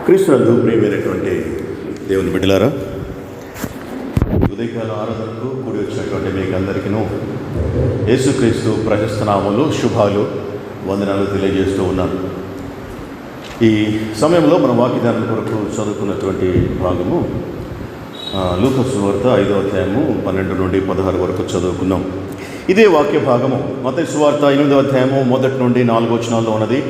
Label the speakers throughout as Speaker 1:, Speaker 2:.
Speaker 1: క్రీస్తునందు ప్రియమైనటువంటి దేవుని బిడ్డలారా, ఉదయకాల ఆరాధనకు కూడి వచ్చినటువంటి మీకు అందరికీ యేసుక్రీస్తు ప్రశస్త నామములు, శుభాలు, వందనాలు తెలియజేస్తూ ఉన్నాను. ఈ సమయంలో మన వాక్యదానం కొరకు చదువుకున్నటువంటి భాగము లూకా సువార్త 5వ అధ్యాయము 12 నుండి 16 వరకు చదువుకున్నాం. ఇదే వాక్య భాగము మత్తయి సువార్త 8వ అధ్యాయము 1 నుండి 4 వచనాల్లో ఉన్నది.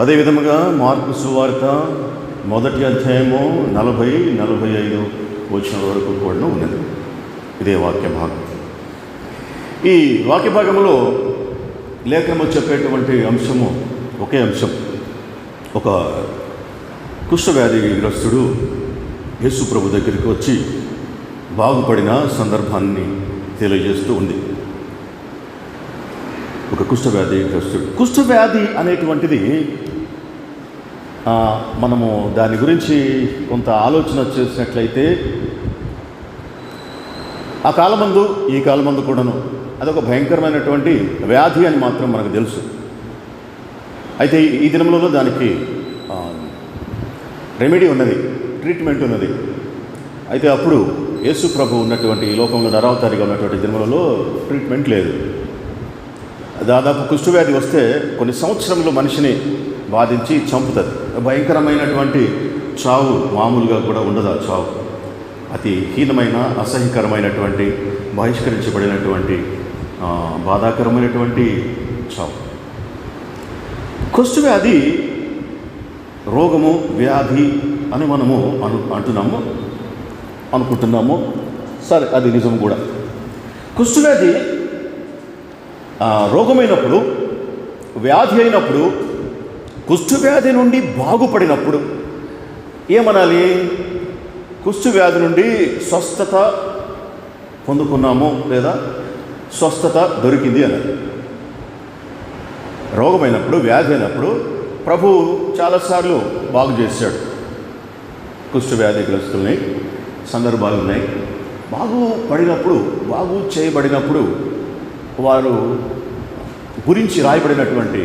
Speaker 1: అదేవిధముగా మార్కు సువార్త 1వ అధ్యాయము 40-45 వచనాల వరకు కూడా ఉన్నది. ఇదే వాక్య భాగం. ఈ వాక్య భాగంలో లేఖనము చెప్పేటువంటి అంశము ఒకే అంశం. ఒక కుష్ఠవ్యాధిగ్రస్తుడు యేసు ప్రభు దగ్గరికి వచ్చి బాగుపడిన సందర్భాన్ని తెలియజేస్తూ ఉంది. ఒక కుష్ఠవ్యాధిగ్రస్తుడు. కుష్ఠవ్యాధి అనేటువంటిది మనము దాని గురించి కొంత ఆలోచన చేసినట్లయితే ఆ కాలమందు ఈ కాలమందు కూడాను అదొక భయంకరమైనటువంటి వ్యాధి అని మాత్రం మనకు తెలుసు. అయితే ఈ దినంలో దానికి రెమెడీ ఉన్నది, ట్రీట్మెంట్ ఉన్నది. అయితే అప్పుడు యేసు ప్రభు ఉన్నటువంటి ఈ లోకంలో నరావతారిగా ఉన్నటువంటి దినములలో ట్రీట్మెంట్ లేదు. దాదాపు కుష్ఠవ్యాధి వస్తే కొన్ని సంవత్సరంలో మనిషిని బాధించి చంపుతుంది. భయంకరమైనటువంటి చావు మామూలుగా కూడా ఉండదు. ఆ చావు అతి హీనమైన, అసహ్యకరమైనటువంటి, బహిష్కరించబడినటువంటి బాధాకరమైనటువంటి చావు. కుష్ఠవ్యాధి రోగము, వ్యాధి అని మనము అనుకుంటున్నాము. సరే, అది నిజం కూడా. కుష్ఠవ్యాధి రోగమైనప్పుడు, వ్యాధి అయినప్పుడు, కుష్ఠవ్యాధి నుండి బాగుపడినప్పుడు ఏమనాలి? కుష్ఠవ్యాధి నుండి స్వస్థత పొందుకున్నాము లేదా స్వస్థత దొరికింది అనాలి. రోగమైనప్పుడు, వ్యాధి అయినప్పుడు ప్రభువు చాలాసార్లు బాగు చేశాడు. కుష్ఠవ్యాధిగ్రస్తుల్ని సందర్భాలు ఉన్నాయి. బాగు చేయబడినప్పుడు వారు గురించి రాయబడినటువంటి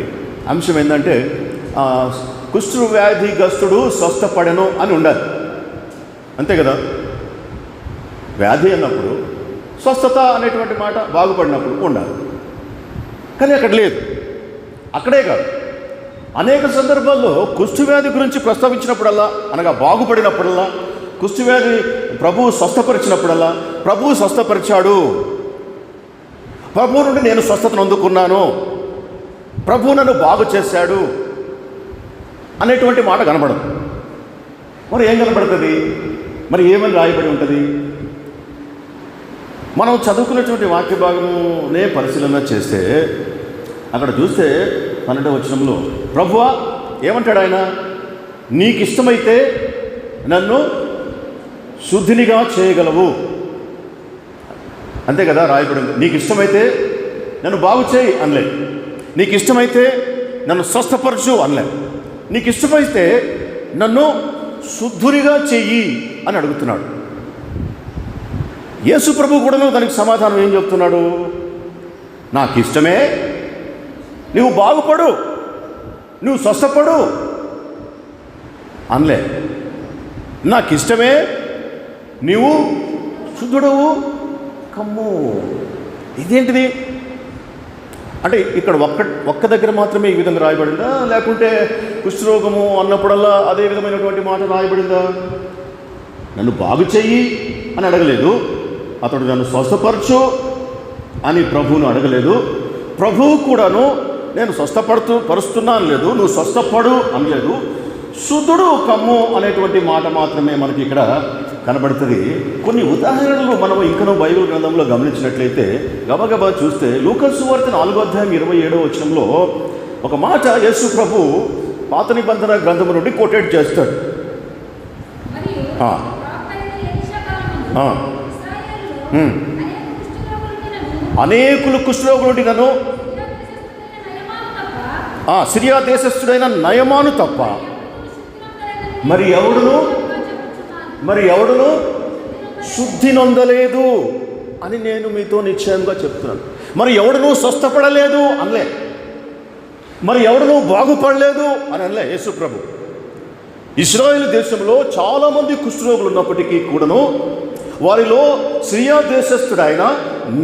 Speaker 1: అంశం ఏంటంటే కుష్ఠవ్యాధిగ్రస్తుడు స్వస్థపడెను అని ఉండాలి. అంతే కదా? వ్యాధి అన్నప్పుడు స్వస్థత అనేటువంటి మాట బాగుపడినప్పుడు ఉండాలి. కానీ అక్కడ లేదు. అక్కడే కాదు, అనేక సందర్భాల్లో కుష్ఠవ్యాధి గురించి ప్రస్తావించినప్పుడల్లా, అనగా బాగుపడినప్పుడల్లా, కుష్ఠవ్యాధి ప్రభువు స్వస్థపరిచినప్పుడల్లా, ప్రభువు స్వస్థపరిచాడు, ప్రభువు నుండి నేను స్వస్థతను అందుకున్నాను, ప్రభువు నన్ను బాగు చేశాడు అనేటువంటి మాట కనబడదు. మరి ఏం కనబడుతుంది? మరి ఏమని రాయబడి ఉంటుంది? మనం చదువుకున్నటువంటి వాక్య భాగమునే పరిశీలన చేస్తే అక్కడ చూస్తే 12వ వచనంలో ప్రభువా ఏమంటాడు ఆయన? నీకు ఇష్టమైతే నన్ను శుద్ధినిగా చేయగలవు. అంతే కదా రాయబడింది. నీకు ఇష్టమైతే నన్ను బాగు చేయి అనలే. నీకు ఇష్టమైతే నన్ను స్వస్థపరచు అనలే. నీకు ఇష్టమైతే నన్ను శుద్ధునిగా చెయ్యి అని అడుగుతున్నాడు. యేసు ప్రభు కూడా దానికి సమాధానం ఏం చెప్తున్నాడు? నాకు ఇష్టమే, నువ్వు బాగుపడు, నువ్వు స్వస్థపడు అనలే. నాకు ఇష్టమే, నీవు శుద్ధుడవు కమ్ము. ఇదేంటిది అంటే ఇక్కడ ఒక్క దగ్గర మాత్రమే ఈ విధంగా రాయబడిందా? లేకుంటే కుష్ఠరోగము అన్నప్పుడల్లా అదే విధమైనటువంటి మాట రాయబడిందా? నన్ను బాగు చెయ్యి అని అడగలేదు. అతడు నన్ను స్వస్థపరచు అని ప్రభువును అడగలేదు. ప్రభువు కూడాను నేను పరుస్తున్నాను లేదు, నువ్వు స్వస్థపడు అనలేదు. శుద్ధుడు కమ్ము అనేటువంటి మాట మాత్రమే మనకి ఇక్కడ కనబడుతుంది. కొన్ని ఉదాహరణలు మనం ఇంకనూ బైబిల్ గ్రంథంలో గమనించినట్లయితే గబగబా చూస్తే లూకా సువార్త 4వ అధ్యాయం 27వ వచనంలో ఒక మాట యేసు ప్రభు పాత నిబంధన గ్రంథం నుండి కోటేట్ చేస్తాడు. అనేకులు కుష్ఠరోగులుండి నన్ను సిరియా దేశస్థుడైన నయమాను తప్ప మరి ఎవడును శుద్ధి నొందలేదు అని నేను మీతో నిశ్చయంగా చెప్తున్నాను. మరి ఎవడును స్వస్థపడలేదు అనలే, మరి ఎవడును బాగుపడలేదు అని అనలే యేసు ప్రభు. ఇశ్రాయేలు దేశంలో చాలామంది కుష్ఠరోగులు ఉన్నప్పటికీ కూడాను వారిలో సిరియా దేశస్థుడైన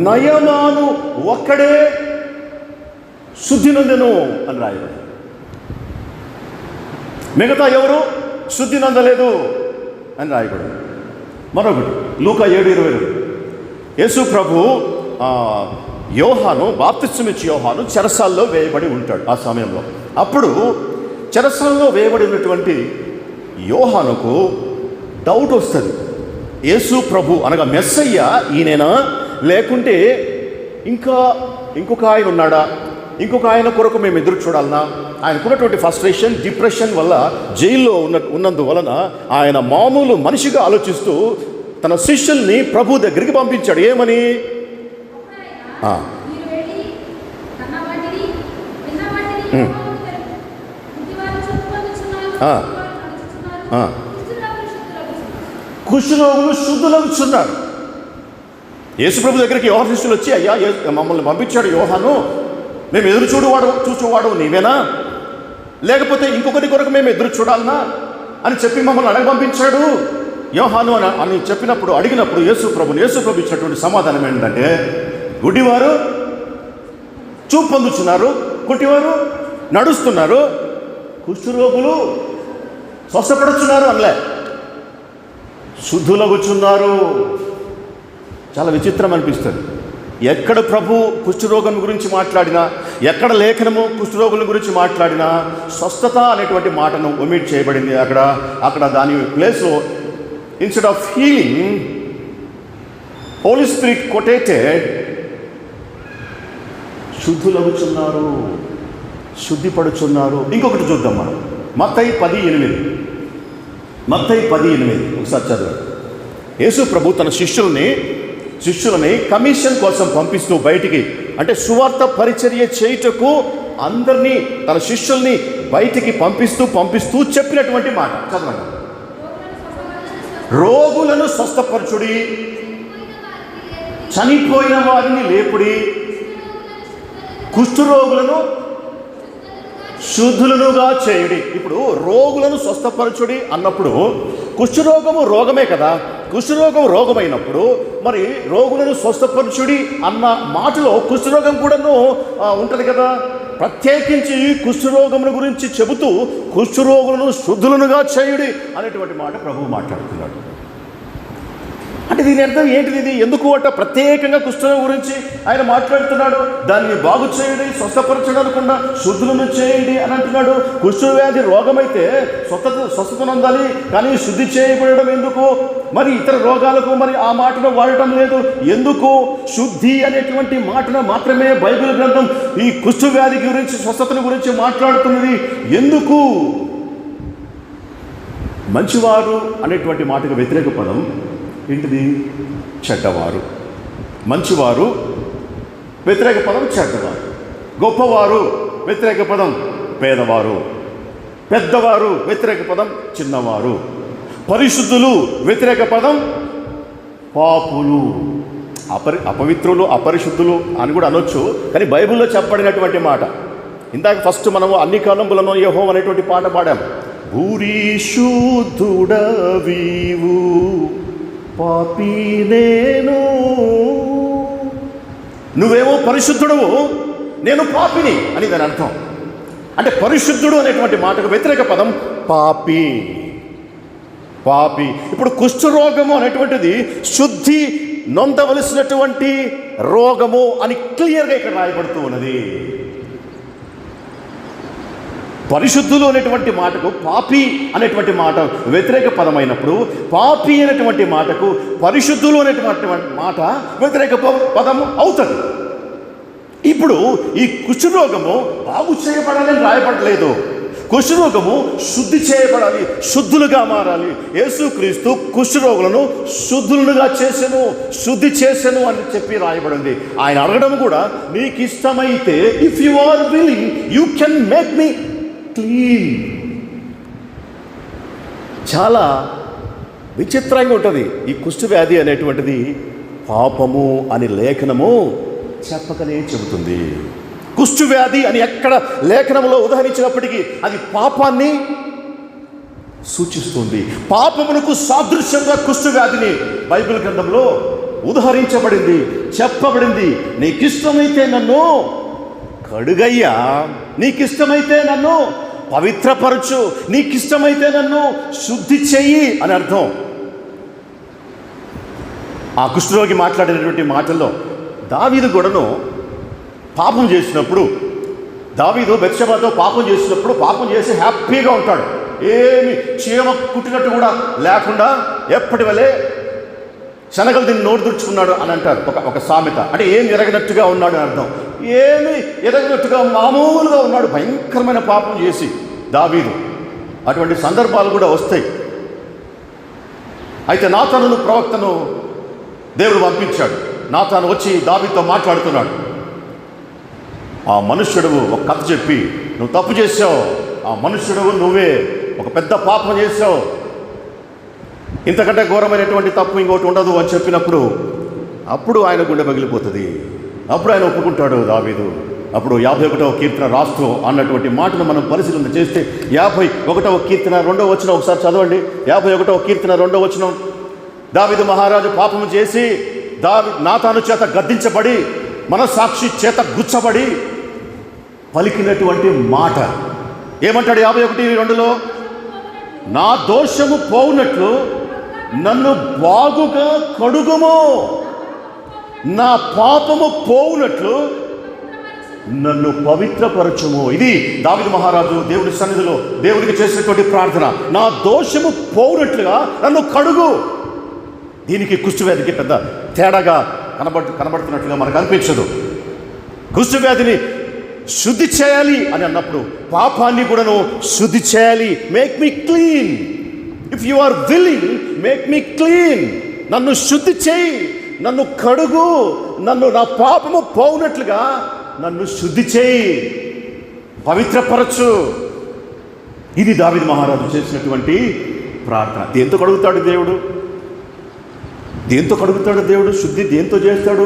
Speaker 1: నయమాను ఒక్కడే శుద్ధి నొందెను అని రాయబడింది. మిగతా ఎవరు శుద్ధి నొందలేదు అని రాయబడింది. మరొకటి లూకా 7:22 యేసు ప్రభు యోహాను బాప్తిస్మమిచ్చే యోహాను చెరసాల్లో వేయబడి ఉంటాడు. ఆ సమయంలో అప్పుడు చెరసాల్లో వేయబడి ఉన్నటువంటి యోహానుకు డౌట్ వస్తుంది. యేసు ప్రభు అనగా మెస్సయ్య ఈయనేనా, లేకుంటే ఇంకొక ఆయన ఉన్నాడా, ఇంకొక ఆయన కొరకు మేము ఎదురు చూడాలన్నా? ఆయనకున్నటువంటి ఫ్రస్ట్రేషన్, డిప్రెషన్ వల్ల జైల్లో ఉన్నందువలన ఆయన మామూలు మనిషిగా ఆలోచిస్తూ తన శిష్యుల్ని ప్రభు దగ్గరికి పంపించాడు. ఏమని? కుష్ఠరోగులు శుద్ధులవుతున్నారు. యేసుప్రభు దగ్గరికి యోహాను శిష్యులు వచ్చి, అయ్యా మమ్మల్ని పంపించాడు యోహాను, మేము ఎదురు చూచువాడు నీవేనా, లేకపోతే ఇంకొకటి కొరకు మేము ఎదురు చూడాలనా అని చెప్పి మమ్మల్ని అడగ పంపించాడు యోహాను అని అడిగినప్పుడు యేసు ప్రభు ఇచ్చినటువంటి సమాధానం ఏంటంటే, గుడ్డివారు చూపు పొందుతున్నారు, కుంటివారు నడుస్తున్నారు, కుష్ఠరోగులు స్వస్థపడుచున్నారు అనలే, శుద్ధులగుచున్నారు. చాలా విచిత్రం అనిపిస్తుంది. ఎక్కడ ప్రభు కుష్ఠరోగం గురించి మాట్లాడినా, ఎక్కడ లేఖనము కుష్ఠరోగుల గురించి మాట్లాడినా స్వస్థత అనేటువంటి మాటను ఒమిట్ చేయబడింది. అక్కడ దాని ప్లేస్లో instead of healing holy spirit quoted శుద్ధులగుచున్నారు, శుద్ధిపడుచున్నారు. ఇంకొకటి చూద్దాం మనం, మత్తయి 10:8 ఒకసారి చదువు. యేసు ప్రభు తన శిష్యులని కమిషన్ కోసం పంపిస్తూ బయటికి, అంటే సువార్త పరిచర్య చేయుటకు అందరినీ తన శిష్యుల్ని బయటికి పంపిస్తూ చెప్పినటువంటి మాట చదవండి. రోగులను స్వస్థపరచుడి, చనిపోయిన వారిని లేపుడి, కుష్ఠరోగులను శుద్ధులనుగా చేయుడి. ఇప్పుడు రోగులను స్వస్థపరచుడి అన్నప్పుడు కుష్ఠరోగము రోగమే కదా. కుష్ఠరోగం రోగమైనప్పుడు మరి రోగులను స్వస్థపరచుడి అన్న మాటలో కుష్ఠరోగం కూడాను ఉంటుంది కదా. ప్రత్యేకించి కుష్ఠరోగముల గురించి చెబుతూ కుష్ఠరోగులను శుద్ధులనుగా చేయుడి అనేటువంటి మాట ప్రభువు మాట్లాడుతున్నాడు. అంటే దీని అర్థం ఏంటిది? ఇది ఎందుకు అంట ప్రత్యేకంగా కుష్ఠరోగం గురించి ఆయన మాట్లాడుతున్నాడు? దాన్ని బాగు చేయండి, స్వస్థపరచడం అనకుండా శుద్ధులను చేయండి అని అంటున్నాడు. కుష్ఠవ్యాధి రోగమైతే స్వస్థత నొందాలి, కానీ శుద్ధి చేయబడడం ఎందుకు? మరి ఇతర రోగాలకు మరి ఆ మాటను వాడటం లేదు ఎందుకు? శుద్ధి అనేటువంటి మాటను మాత్రమే బైబిల్ గ్రంథం ఈ కుష్ఠవ్యాధి గురించి, స్వస్థతను గురించి మాట్లాడుతున్నది ఎందుకు? మంచివారు అనేటువంటి మాటకు వ్యతిరేక పదం ఏంటిది? చెడ్డవారు. మంచివారు వ్యతిరేక పదం చెడ్డవారు. గొప్పవారు వ్యతిరేక పదం పేదవారు. పెద్దవారు వ్యతిరేక పదం చిన్నవారు. పరిశుద్ధులు వ్యతిరేక పదం పాపులు. అపవిత్రులు, అపరిశుద్ధులు అని కూడా అనొచ్చు, కానీ బైబిల్లో చెప్పబడినటువంటి మాట. ఇందాక ఫస్ట్ మనము అన్ని కాలములను యెహోవా అనేటువంటి పాట పాడాం. భూరిశుద్ధుడవీవు పాపి నేను. నువ్వేమో పరిశుద్ధుడవు, నేను పాపిని అని దాని అర్థం. అంటే పరిశుద్ధుడు అనేటువంటి మాటకు వ్యతిరేక పదం పాపి. ఇప్పుడు కుష్ఠరోగము అనేటువంటిది శుద్ధి నొందవలసినటువంటి రోగము అని క్లియర్గా ఇక్కడ రాయబడుతూ ఉన్నది. పరిశుద్ధులు అనేటువంటి మాటకు పాపి అనేటువంటి మాట వ్యతిరేక పదమైనప్పుడు, పాపి అనేటువంటి మాటకు పరిశుద్ధులు అనేటువంటి మాట వ్యతిరేక పదము అవుతుంది. ఇప్పుడు ఈ కుష్ఠరోగము బాగు చేయబడాలని రాయబడలేదు. కుష్ఠరోగము శుద్ధి చేయబడాలి, శుద్ధులుగా మారాలి. యేసుక్రీస్తు కుష్ఠరోగులను శుద్ధులుగా శుద్ధి చేసెను అని చెప్పి రాయబడింది. ఆయన అడగడం కూడా, నీకు ఇష్టమైతే, if you are willing you can make me clean. చాలా విచిత్రంగా ఉంటుంది ఈ కుష్ఠవ్యాధి అనేటువంటిది. పాపము అని లేఖనము చెప్పకనే చెబుతుంది. కుష్ఠవ్యాధి అని ఎక్కడ లేఖనంలో ఉదహరించినప్పటికీ అది పాపాన్ని సూచిస్తుంది. పాపమునకు సాదృశ్యంగా కుష్ఠవ్యాధిని బైబిల్ గ్రంథంలో ఉదహరించబడింది, చెప్పబడింది. నీకిష్టమైతే నన్ను కడుగయ్యా, నీకిష్టమైతే నన్ను పవిత్రపరచు, నీకిష్టమైతే నన్ను శుద్ధి చెయ్యి అని అర్థం. ఆ కుష్ఠరోగి మాట్లాడినటువంటి మాటల్లో దావీదు కూడాను పాపం చేసినప్పుడు, దావీదు బెత్షెబాతో పాపం చేసినప్పుడు పాపం చేసి హ్యాపీగా ఉంటాడు. ఏమి చీమ కుట్టినట్టు కూడా లేకుండా ఎప్పటి వలె శనగలు దీన్ని నోరు దుర్చుకున్నాడు అని అంటారు ఒక సామెత. అంటే ఏం ఎరగనట్టుగా ఉన్నాడు అని అర్థం. ఏమి ఎరగనట్టుగా మామూలుగా ఉన్నాడు, భయంకరమైన పాపం చేసి దావీదు. అటువంటి సందర్భాలు కూడా వస్తాయి. అయితే నాతాను ప్రవక్తను దేవుడు పంపించాడు. నాతాను వచ్చి దావీదుతో మాట్లాడుతున్నాడు. ఆ మనుష్యుడు ఒక కథ చెప్పి, నువ్వు తప్పు చేసావు, ఆ మనుష్యుడు నువ్వే, ఒక పెద్ద పాపం చేసావు, ఇంతకంటే ఘోరమైనటువంటి తప్పు ఇంకోటి ఉండదు అని చెప్పినప్పుడు అప్పుడు ఆయన గుండె పగిలిపోతుంది. అప్పుడు ఆయన ఒప్పుకుంటాడు దావీదు. అప్పుడు 51వ కీర్తన రాస్తూ అన్నటువంటి మాటను మనం పరిశీలన చేస్తే 51వ కీర్తన 2వ వచనం ఒకసారి చదవండి. 51వ కీర్తన 2వ వచనం. దావీదు మహారాజు పాపము చేసి నాతాను చేత గద్దించబడి మనస్సాక్షి చేత గుచ్చబడి పలికినటువంటి మాట ఏమంటాడు? 51:2లో నా దోషము పోవునట్లు నన్ను బాగుగా కడుగుము, నా పాపము పోవునట్లు నన్ను పవిత్రపరచుము. ఇది దావీదు మహారాజు దేవుడి సన్నిధిలో దేవుడికి చేసినటువంటి ప్రార్థన. నా దోషము పోవునట్లుగా నన్ను కడుగు. దీనికి కుష్ఠవ్యాధికి పెద్ద తేడాగా కనబడుతున్నట్లుగా మనకు అనిపించదు. కుష్ఠవ్యాధిని శుద్ధి చేయాలి అని అన్నప్పుడు పాపాన్ని కూడాను శుద్ధి చేయాలి. Make me clean. If you are willing, make me clean. నన్ను శుద్ధి చేయి, నన్ను కడుగు, నన్ను నా పాపము పోవునట్లుగా నన్ను శుద్ధి చేయి, పవిత్రపరచు. ఇది దావీదు మహారాజు చేసినటువంటి ప్రార్థన. దేంతో కడుగుతాడు దేవుడు? దేంతో కడుగుతాడు దేవుడు? శుద్ధి దేంతో చేస్తాడు?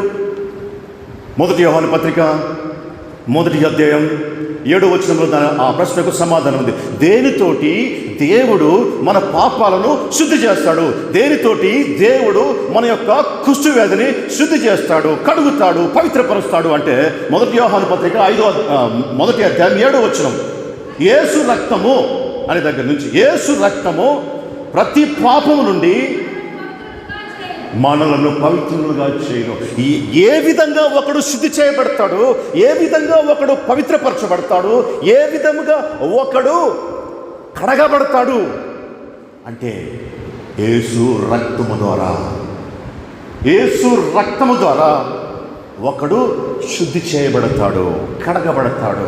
Speaker 1: 1 యోహాను పత్రిక 1వ అధ్యాయం 7వ వచనంలో ఆ ప్రశ్నకు సమాధానం ఉంది. దేనితోటి దేవుడు మన పాపాలను శుద్ధి చేస్తాడు? దేనితోటి దేవుడు మన యొక్క కుష్ఠవ్యాధిని శుద్ధి చేస్తాడు, కడుగుతాడు, పవిత్రపరుస్తాడు అంటే 1 యోహాను పత్రిక 1వ అధ్యాయం 7వ వచనం. యేసు రక్తము అనే దగ్గర నుంచి, యేసు రక్తము ప్రతి పాపము నుండి మనలను పవిత్రులుగా చేయను. ఏ విధంగా ఒకడు శుద్ధి చేయబడతాడు, ఏ విధంగా ఒకడు పవిత్రపరచబడతాడు, ఏ విధముగా ఒకడు కడగబడతాడు అంటే యేసు రక్తము ద్వారా, యేసు రక్తము ద్వారా ఒకడు శుద్ధి చేయబడతాడు, కడగబడతాడు.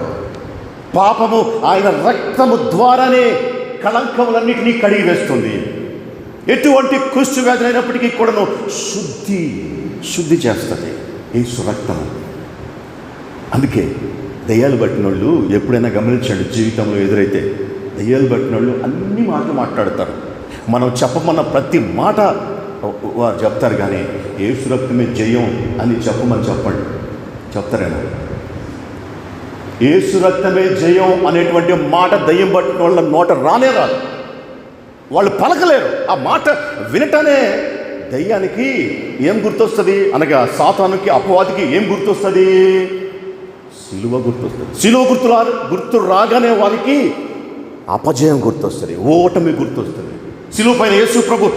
Speaker 1: పాపము ఆయన రక్తము ద్వారానే కళంకములన్నిటినీ కడిగి వేస్తుంది. ఎటువంటి కుష్ఠవ్యాధి అయినప్పటికీ కూడాను శుద్ధి చేస్తుంది యేసు రక్తము. అందుకే దయ్యాలు పట్టిన వాళ్ళు ఎప్పుడైనా గమనించండి, జీవితంలో ఎదురైతే దయ్యాలు పట్టిన వాళ్ళు అన్ని మాటలు మాట్లాడతారు. మనం చెప్పమన్న ప్రతి మాట వారు చెప్తారు, కానీ యేసు రక్తమే జయం అని చెప్పమని చెప్పండి, చెప్తారేమో. యేసు రక్తమే జయం అనేటువంటి మాట దయ్యం పట్టిన వాళ్ళ నోట రానే రాదు. వాళ్ళు పలకలేరు. ఆ మాట వినటానే దయ్యానికి ఏం గుర్తొస్తుంది అనగా, సాతానుకి, అపవాదికి ఏం గుర్తొస్తుంది? సిలువ గుర్తొస్తుంది. సిలువ గుర్తు రాగానే వారికి అపజయం గుర్తొస్తుంది, ఓటమి గుర్తొస్తుంది. సిలువ పైన యేసు ప్రభు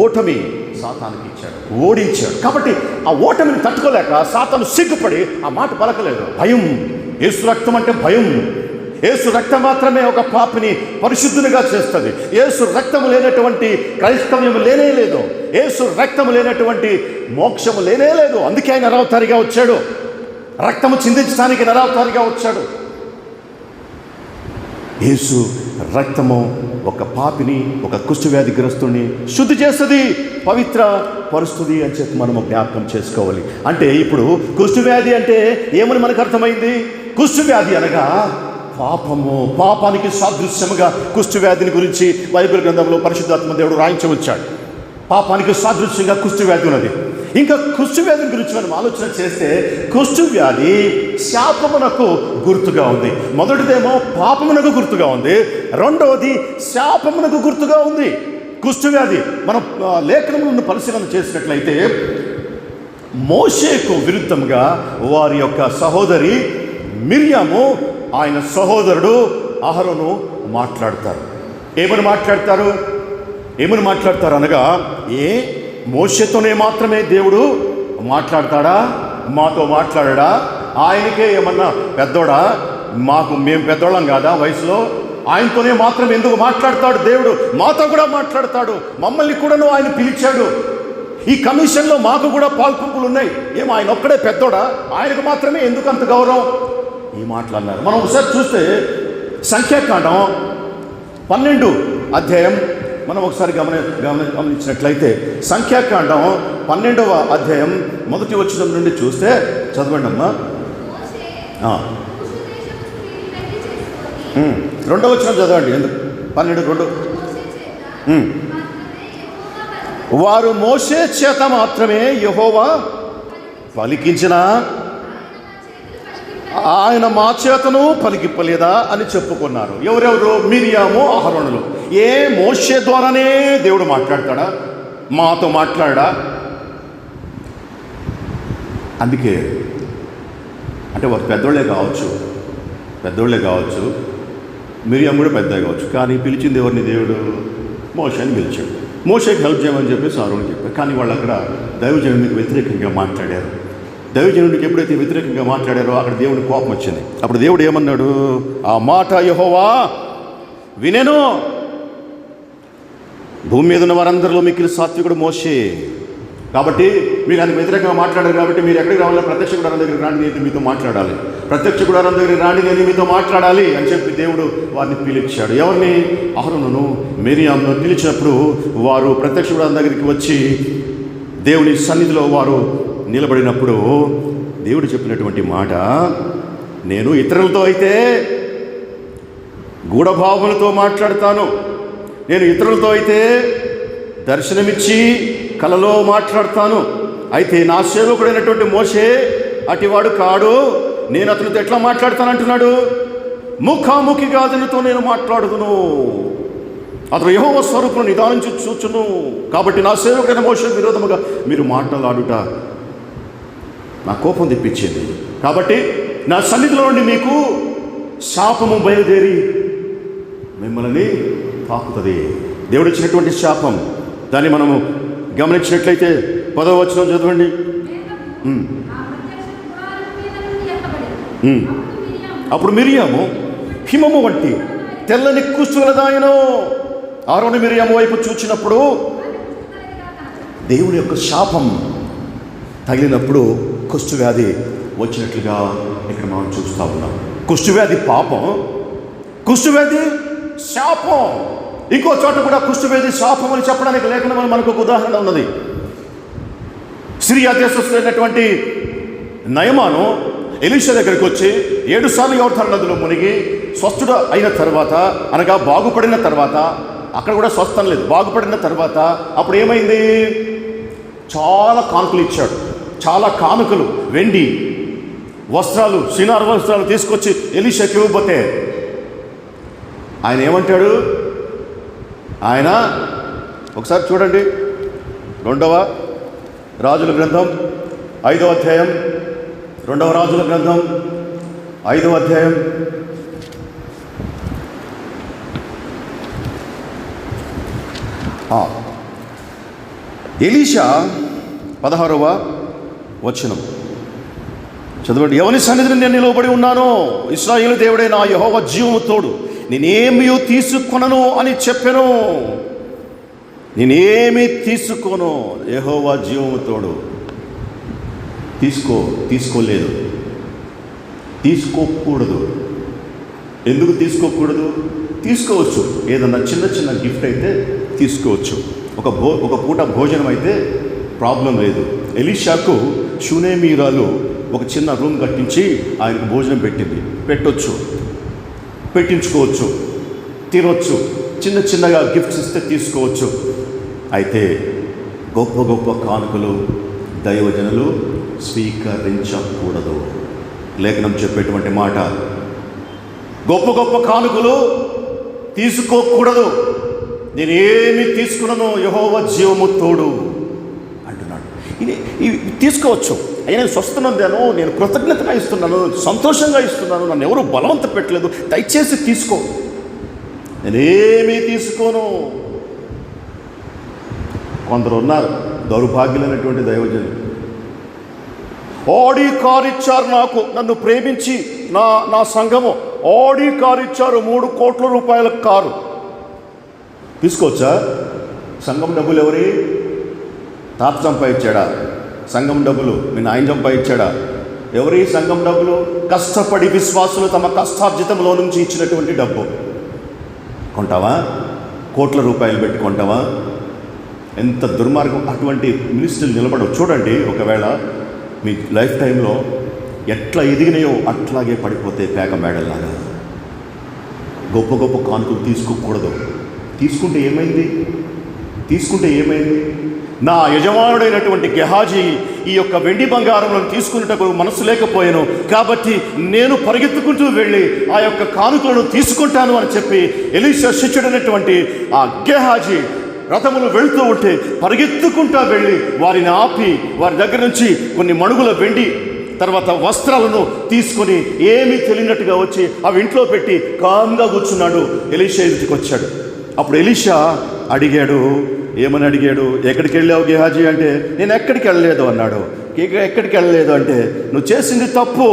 Speaker 1: ఓటమి సాతానుకి ఇచ్చాడు, ఓడించాడు. కాబట్టి ఆ ఓటమిని తట్టుకోలేక సాతాను సిగ్గుపడి ఆ మాట పలకలేదు. భయం. యేసు రక్తం అంటే భయం. యేసు రక్తం మాత్రమే ఒక పాపిని పరిశుద్ధునిగా చేస్తుంది. యేసు రక్తము లేనటువంటి క్రైస్తవ్యము లేనే లేదు. యేసు రక్తము లేనటువంటి మోక్షము లేనే లేదు. అందుకే ఆయన నరావతారిగా వచ్చాడు, రక్తము చిందించడానికి నరావతారిగా వచ్చాడు. యేసు రక్తము ఒక పాపిని, ఒక కుష్ఠవ్యాధిగ్రస్తుని శుద్ధి చేస్తుంది, పవిత్ర పరుస్తుంది అని చెప్పి మనము జ్ఞాపకం చేసుకోవాలి. అంటే ఇప్పుడు కుష్ఠవ్యాధి అంటే ఏమని మనకు అర్థమైంది? కుష్ఠవ్యాధి అనగా పాపము, పాపానికి సాదృశ్యముగా కుష్ఠవ్యాధిని గురించి బైబిల్ గ్రంథంలో పరిశుద్ధాత్మ దేవుడు రాయించి వచ్చాడు. పాపానికి సాదృశ్యంగా కుష్ఠవ్యాధి ఉన్నది. ఇంకా కుష్ఠవ్యాధి గురించి మనం ఆలోచన చేస్తే కుష్ఠవ్యాధి శాపమునకు గుర్తుగా ఉంది. మొదటిదేమో పాపమునకు గుర్తుగా ఉంది, రెండవది శాపమునకు గుర్తుగా ఉంది కుష్ఠవ్యాధి. మనం లేఖనములను పరిశీలన చేసినట్లయితే మోషేకు విరుద్ధంగా వారి యొక్క సహోదరి మిర్యాము, ఆయన సహోదరుడు అహరోను మాట్లాడతారు. ఏమని మాట్లాడతారు అనగా, మోషేతోనే మాత్రమే దేవుడు మాట్లాడతాడా? మాతో మాట్లాడా? ఆయనకే ఏమన్నా పెద్దోడా? మేము పెద్దోళ్ళం కాదా వయసులో? ఆయనతోనే మాత్రం ఎందుకు మాట్లాడతాడు దేవుడు? మాతో కూడా మాట్లాడతాడు. మమ్మల్ని కూడాను ఆయన పిలిచాడు. ఈ కమిషన్లో మాకు కూడా పాల్పంపులు ఉన్నాయి. ఆయన ఒక్కడే పెద్దోడా? ఆయనకు మాత్రమే ఎందుకు అంత గౌరవం? ఈ మాట్లాడినారు. మనం ఒకసారి చూస్తే సంఖ్యాకాండం 12 అధ్యాయం మనం ఒకసారి గమనించినట్లయితే సంఖ్యాకాండం 12వ అధ్యాయం 1వ వచనం నుండి చూస్తే, చదవండి అమ్మా. 2వ వచనం చదవండి. ఎందుకు 12:2? వారు మోషే చేత మాత్రమే యెహోవా పలికించిన ఆయన మా చేతను పలికిప్పలేదా అని చెప్పుకున్నారు. ఎవరెవరు? మిర్యాము, అహరోనులు. మోషే ద్వారానే దేవుడు మాట్లాడతాడా? మాతో మాట్లాడా? అందుకే అంటే వారు పెద్దోళ్ళే కావచ్చు, మిర్యాము కూడా పెద్ద కావచ్చు, కానీ పిలిచింది ఎవరిని? దేవుడు మోషేని పిలిచాడు. మోషేకి హెల్ప్ చేయమని చెప్పేసి అహరోనుకి చెప్పారు. కానీ వాళ్ళు అక్కడ దైవజనుడికి వ్యతిరేకంగా మాట్లాడారు. దైవజనుడికి ఎప్పుడైతే వ్యతిరేకంగా మాట్లాడారో అక్కడ దేవుని కోపం వచ్చింది. అప్పుడు దేవుడు ఏమన్నాడు? ఆ మాట యెహోవా వినెను. భూమి మీద ఉన్న వారందరిలో మిక్కిలి సాత్వికుడు మోషే. కాబట్టి మీరు ఆయనకు వ్యతిరేకంగా మాట్లాడారు కాబట్టి మీరు ఎక్కడికి రావాలి? ప్రత్యక్ష గుడారం దగ్గరికి రాండి, నేను మీతో మాట్లాడాలి. ప్రత్యక్ష గుడారం దగ్గరికి రాండి, నేను మీతో మాట్లాడాలి అని చెప్పి దేవుడు వారిని పిలిచాడు. ఎవరిని? అహరోనును మిర్యామును పిలిచినప్పుడు వారు ప్రత్యక్ష గుడారం దగ్గరికి వచ్చి దేవుని సన్నిధిలో వారు నిలబడినప్పుడు దేవుడు చెప్పినటువంటి మాట, నేను ఇతరులతో అయితే గూఢభావములతో మాట్లాడతాను, నేను ఇతరులతో అయితే దర్శనమిచ్చి కలలో మాట్లాడతాను. అయితే నా సేవకుడైనటువంటి మోషే అటివాడు కాడు. నేను అతనితో ఎట్లా మాట్లాడతానంటున్నాడు? ముఖాముఖిగా అతనితో నేను మాట్లాడుతును. అతను యెహోవా స్వరూపును నిదానించి చూచును. కాబట్టి నా సేవకుడైన మోషే విరోధముగా మీరు మాట్లాడుట నా కోపం తెప్పించింది. కాబట్టి నా సన్నిధిలో నుండి మీకు శాపము బయలుదేరి మిమ్మల్ని తాకుతుంది. దేవుడు ఇచ్చినటువంటి శాపం. దాన్ని మనము గమనించినట్లయితే 10వ వచనం చదవండి. అప్పుడు మిర్యాము హిమము వంటి తెల్లని కుష్ఠుగలదాయను. అహరోను మిర్యాము వైపు చూచినప్పుడు దేవుని యొక్క శాపం తగిలినప్పుడు కుష్ఠవ్యాధి వచ్చినట్లుగా ఇక్కడ మనం చూస్తూ ఉన్నాం. కుష్ఠవ్యాధి పాపం, కుష్ఠవ్యాధి శాపం. ఇంకో చోట కూడా కుష్ఠవ్యాధి శాపం అని చెప్పడానికి లేఖనంలో మనకు ఒక ఉదాహరణ ఉన్నది. సిరియా దేశస్తుడైనటువంటి నయమాను ఎలీషా దగ్గరికి వచ్చి 7 సార్లు యోర్దాను నదిలో మునిగి స్వస్థుడు అయిన తర్వాత, అనగా బాగుపడిన తర్వాత, అక్కడ కూడా స్వస్థం లేదు, బాగుపడిన తర్వాత అప్పుడు ఏమైంది? చాలా కానుకలు ఇచ్చాడు. చాలా కానుకలు, వెండి వస్త్రాలు, సినార్ వస్త్రాలు తీసుకొచ్చి ఎలీషాకి ఇవ్వబోతే ఆయన ఏమంటాడు? ఆయన ఒకసారి చూడండి, 2వ రాజుల గ్రంథం 5వ అధ్యాయం, 2వ రాజుల గ్రంథం 5వ అధ్యాయం 16వ వచనం చదవండి. ఎవరి సన్నిధిని నేను నిలబడి ఉన్నానో, ఇశ్రాయేలు దేవుడే నా యెహోవా జీవము తోడు, నేనేమీ తీసుకొనను అని చెప్పాను. నేనేమీ తీసుకోను. యెహోవా జీవము తోడు. తీసుకోలేదు, తీసుకోకూడదు. ఎందుకు తీసుకోకూడదు? తీసుకోవచ్చు. ఏదన్నా చిన్న చిన్న గిఫ్ట్ అయితే తీసుకోవచ్చు. ఒక పూట భోజనం అయితే ప్రాబ్లం లేదు. ఎలీషాకు షూనేమీరాలు ఒక చిన్న రూమ్ కట్టించి ఆయనకు భోజనం పెట్టించుకోవచ్చు, తినొచ్చు. చిన్న చిన్నగా గిఫ్ట్స్ ఇస్తే తీసుకోవచ్చు. అయితే గొప్ప గొప్ప కానుకలు దైవజనులు స్వీకరించకూడదు. లేఖనం చెప్పేటువంటి మాట, గొప్ప గొప్ప కానుకలు తీసుకోకూడదు. నేనేమి తీసుకున్నానో యెహోవా జీవము తోడు అంటున్నాడు. ఇవి తీసుకోవచ్చు. అయ్యా నేను స్వస్థనందాను, నేను కృతజ్ఞతగా ఇస్తున్నాను, సంతోషంగా ఇస్తున్నాను, నన్ను ఎవరు బలవంత పెట్టలేదు, దయచేసి తీసుకో. నేనేమీ తీసుకోను. కొందరు ఉన్నారు దౌర్భాగ్యులైనటువంటి దైవజనులు. ఆడి కారు ఇచ్చారు నాకు, నన్ను ప్రేమించి నా సంఘము ఆడి కారు ఇచ్చారు, 3 కోట్ల రూపాయల కారు. తీసుకోవచ్చా? సంఘం డబ్బులు ఎవరి? తాత సంపాదించాడా? సంఘం డబ్బులు మీ నాయన సంపాదించాడా? ఎవరి సంఘం డబ్బులు? కష్టపడి విశ్వాసులు తమ కష్టార్జితంలో నుంచి ఇచ్చినటువంటి డబ్బు. కొంటావా? కోట్ల రూపాయలు పెట్టి కొంటావా? ఎంత దుర్మార్గం! అటువంటి మినిస్టర్లు నిలబడవు. చూడండి, ఒకవేళ మీ లైఫ్ టైంలో ఎట్లా ఎదిగినాయో అట్లాగే పడిపోతే పేక మేడల్లాగా. గొప్ప గొప్ప కానుకలు తీసుకోకూడదు. తీసుకుంటే ఏమైంది? నా యజమానుడైనటువంటి గెహాజీ ఈ యొక్క వెండి బంగారంలో తీసుకున్నటకు మనసు లేకపోయాను, కాబట్టి నేను పరిగెత్తుకుంటూ వెళ్ళి ఆ యొక్క కానుకలను తీసుకుంటాను అని చెప్పి ఎలీషా శిష్యుడైనటువంటి ఆ గెహాజీ రథములు వెళుతూ ఉంటే పరిగెత్తుకుంటూ వెళ్ళి వారిని ఆపి వారి దగ్గర నుంచి కొన్ని మణుగుల వెండి తర్వాత వస్త్రాలను తీసుకొని ఏమీ తెలియనట్టుగా వచ్చి అవి ఇంట్లో పెట్టి కామ్గా కూర్చున్నాడు. ఎలీషా ఇంటికి వచ్చాడు. అప్పుడు ఎలీషా అడిగాడు, ఏమని అడిగాడు? ఎక్కడికి వెళ్ళావు గెహాజీ అంటే, నేను ఎక్కడికి వెళ్ళలేదు అన్నాడు. ఎక్కడికి వెళ్ళలేదు అంటే, నువ్వు చేసింది తప్పు.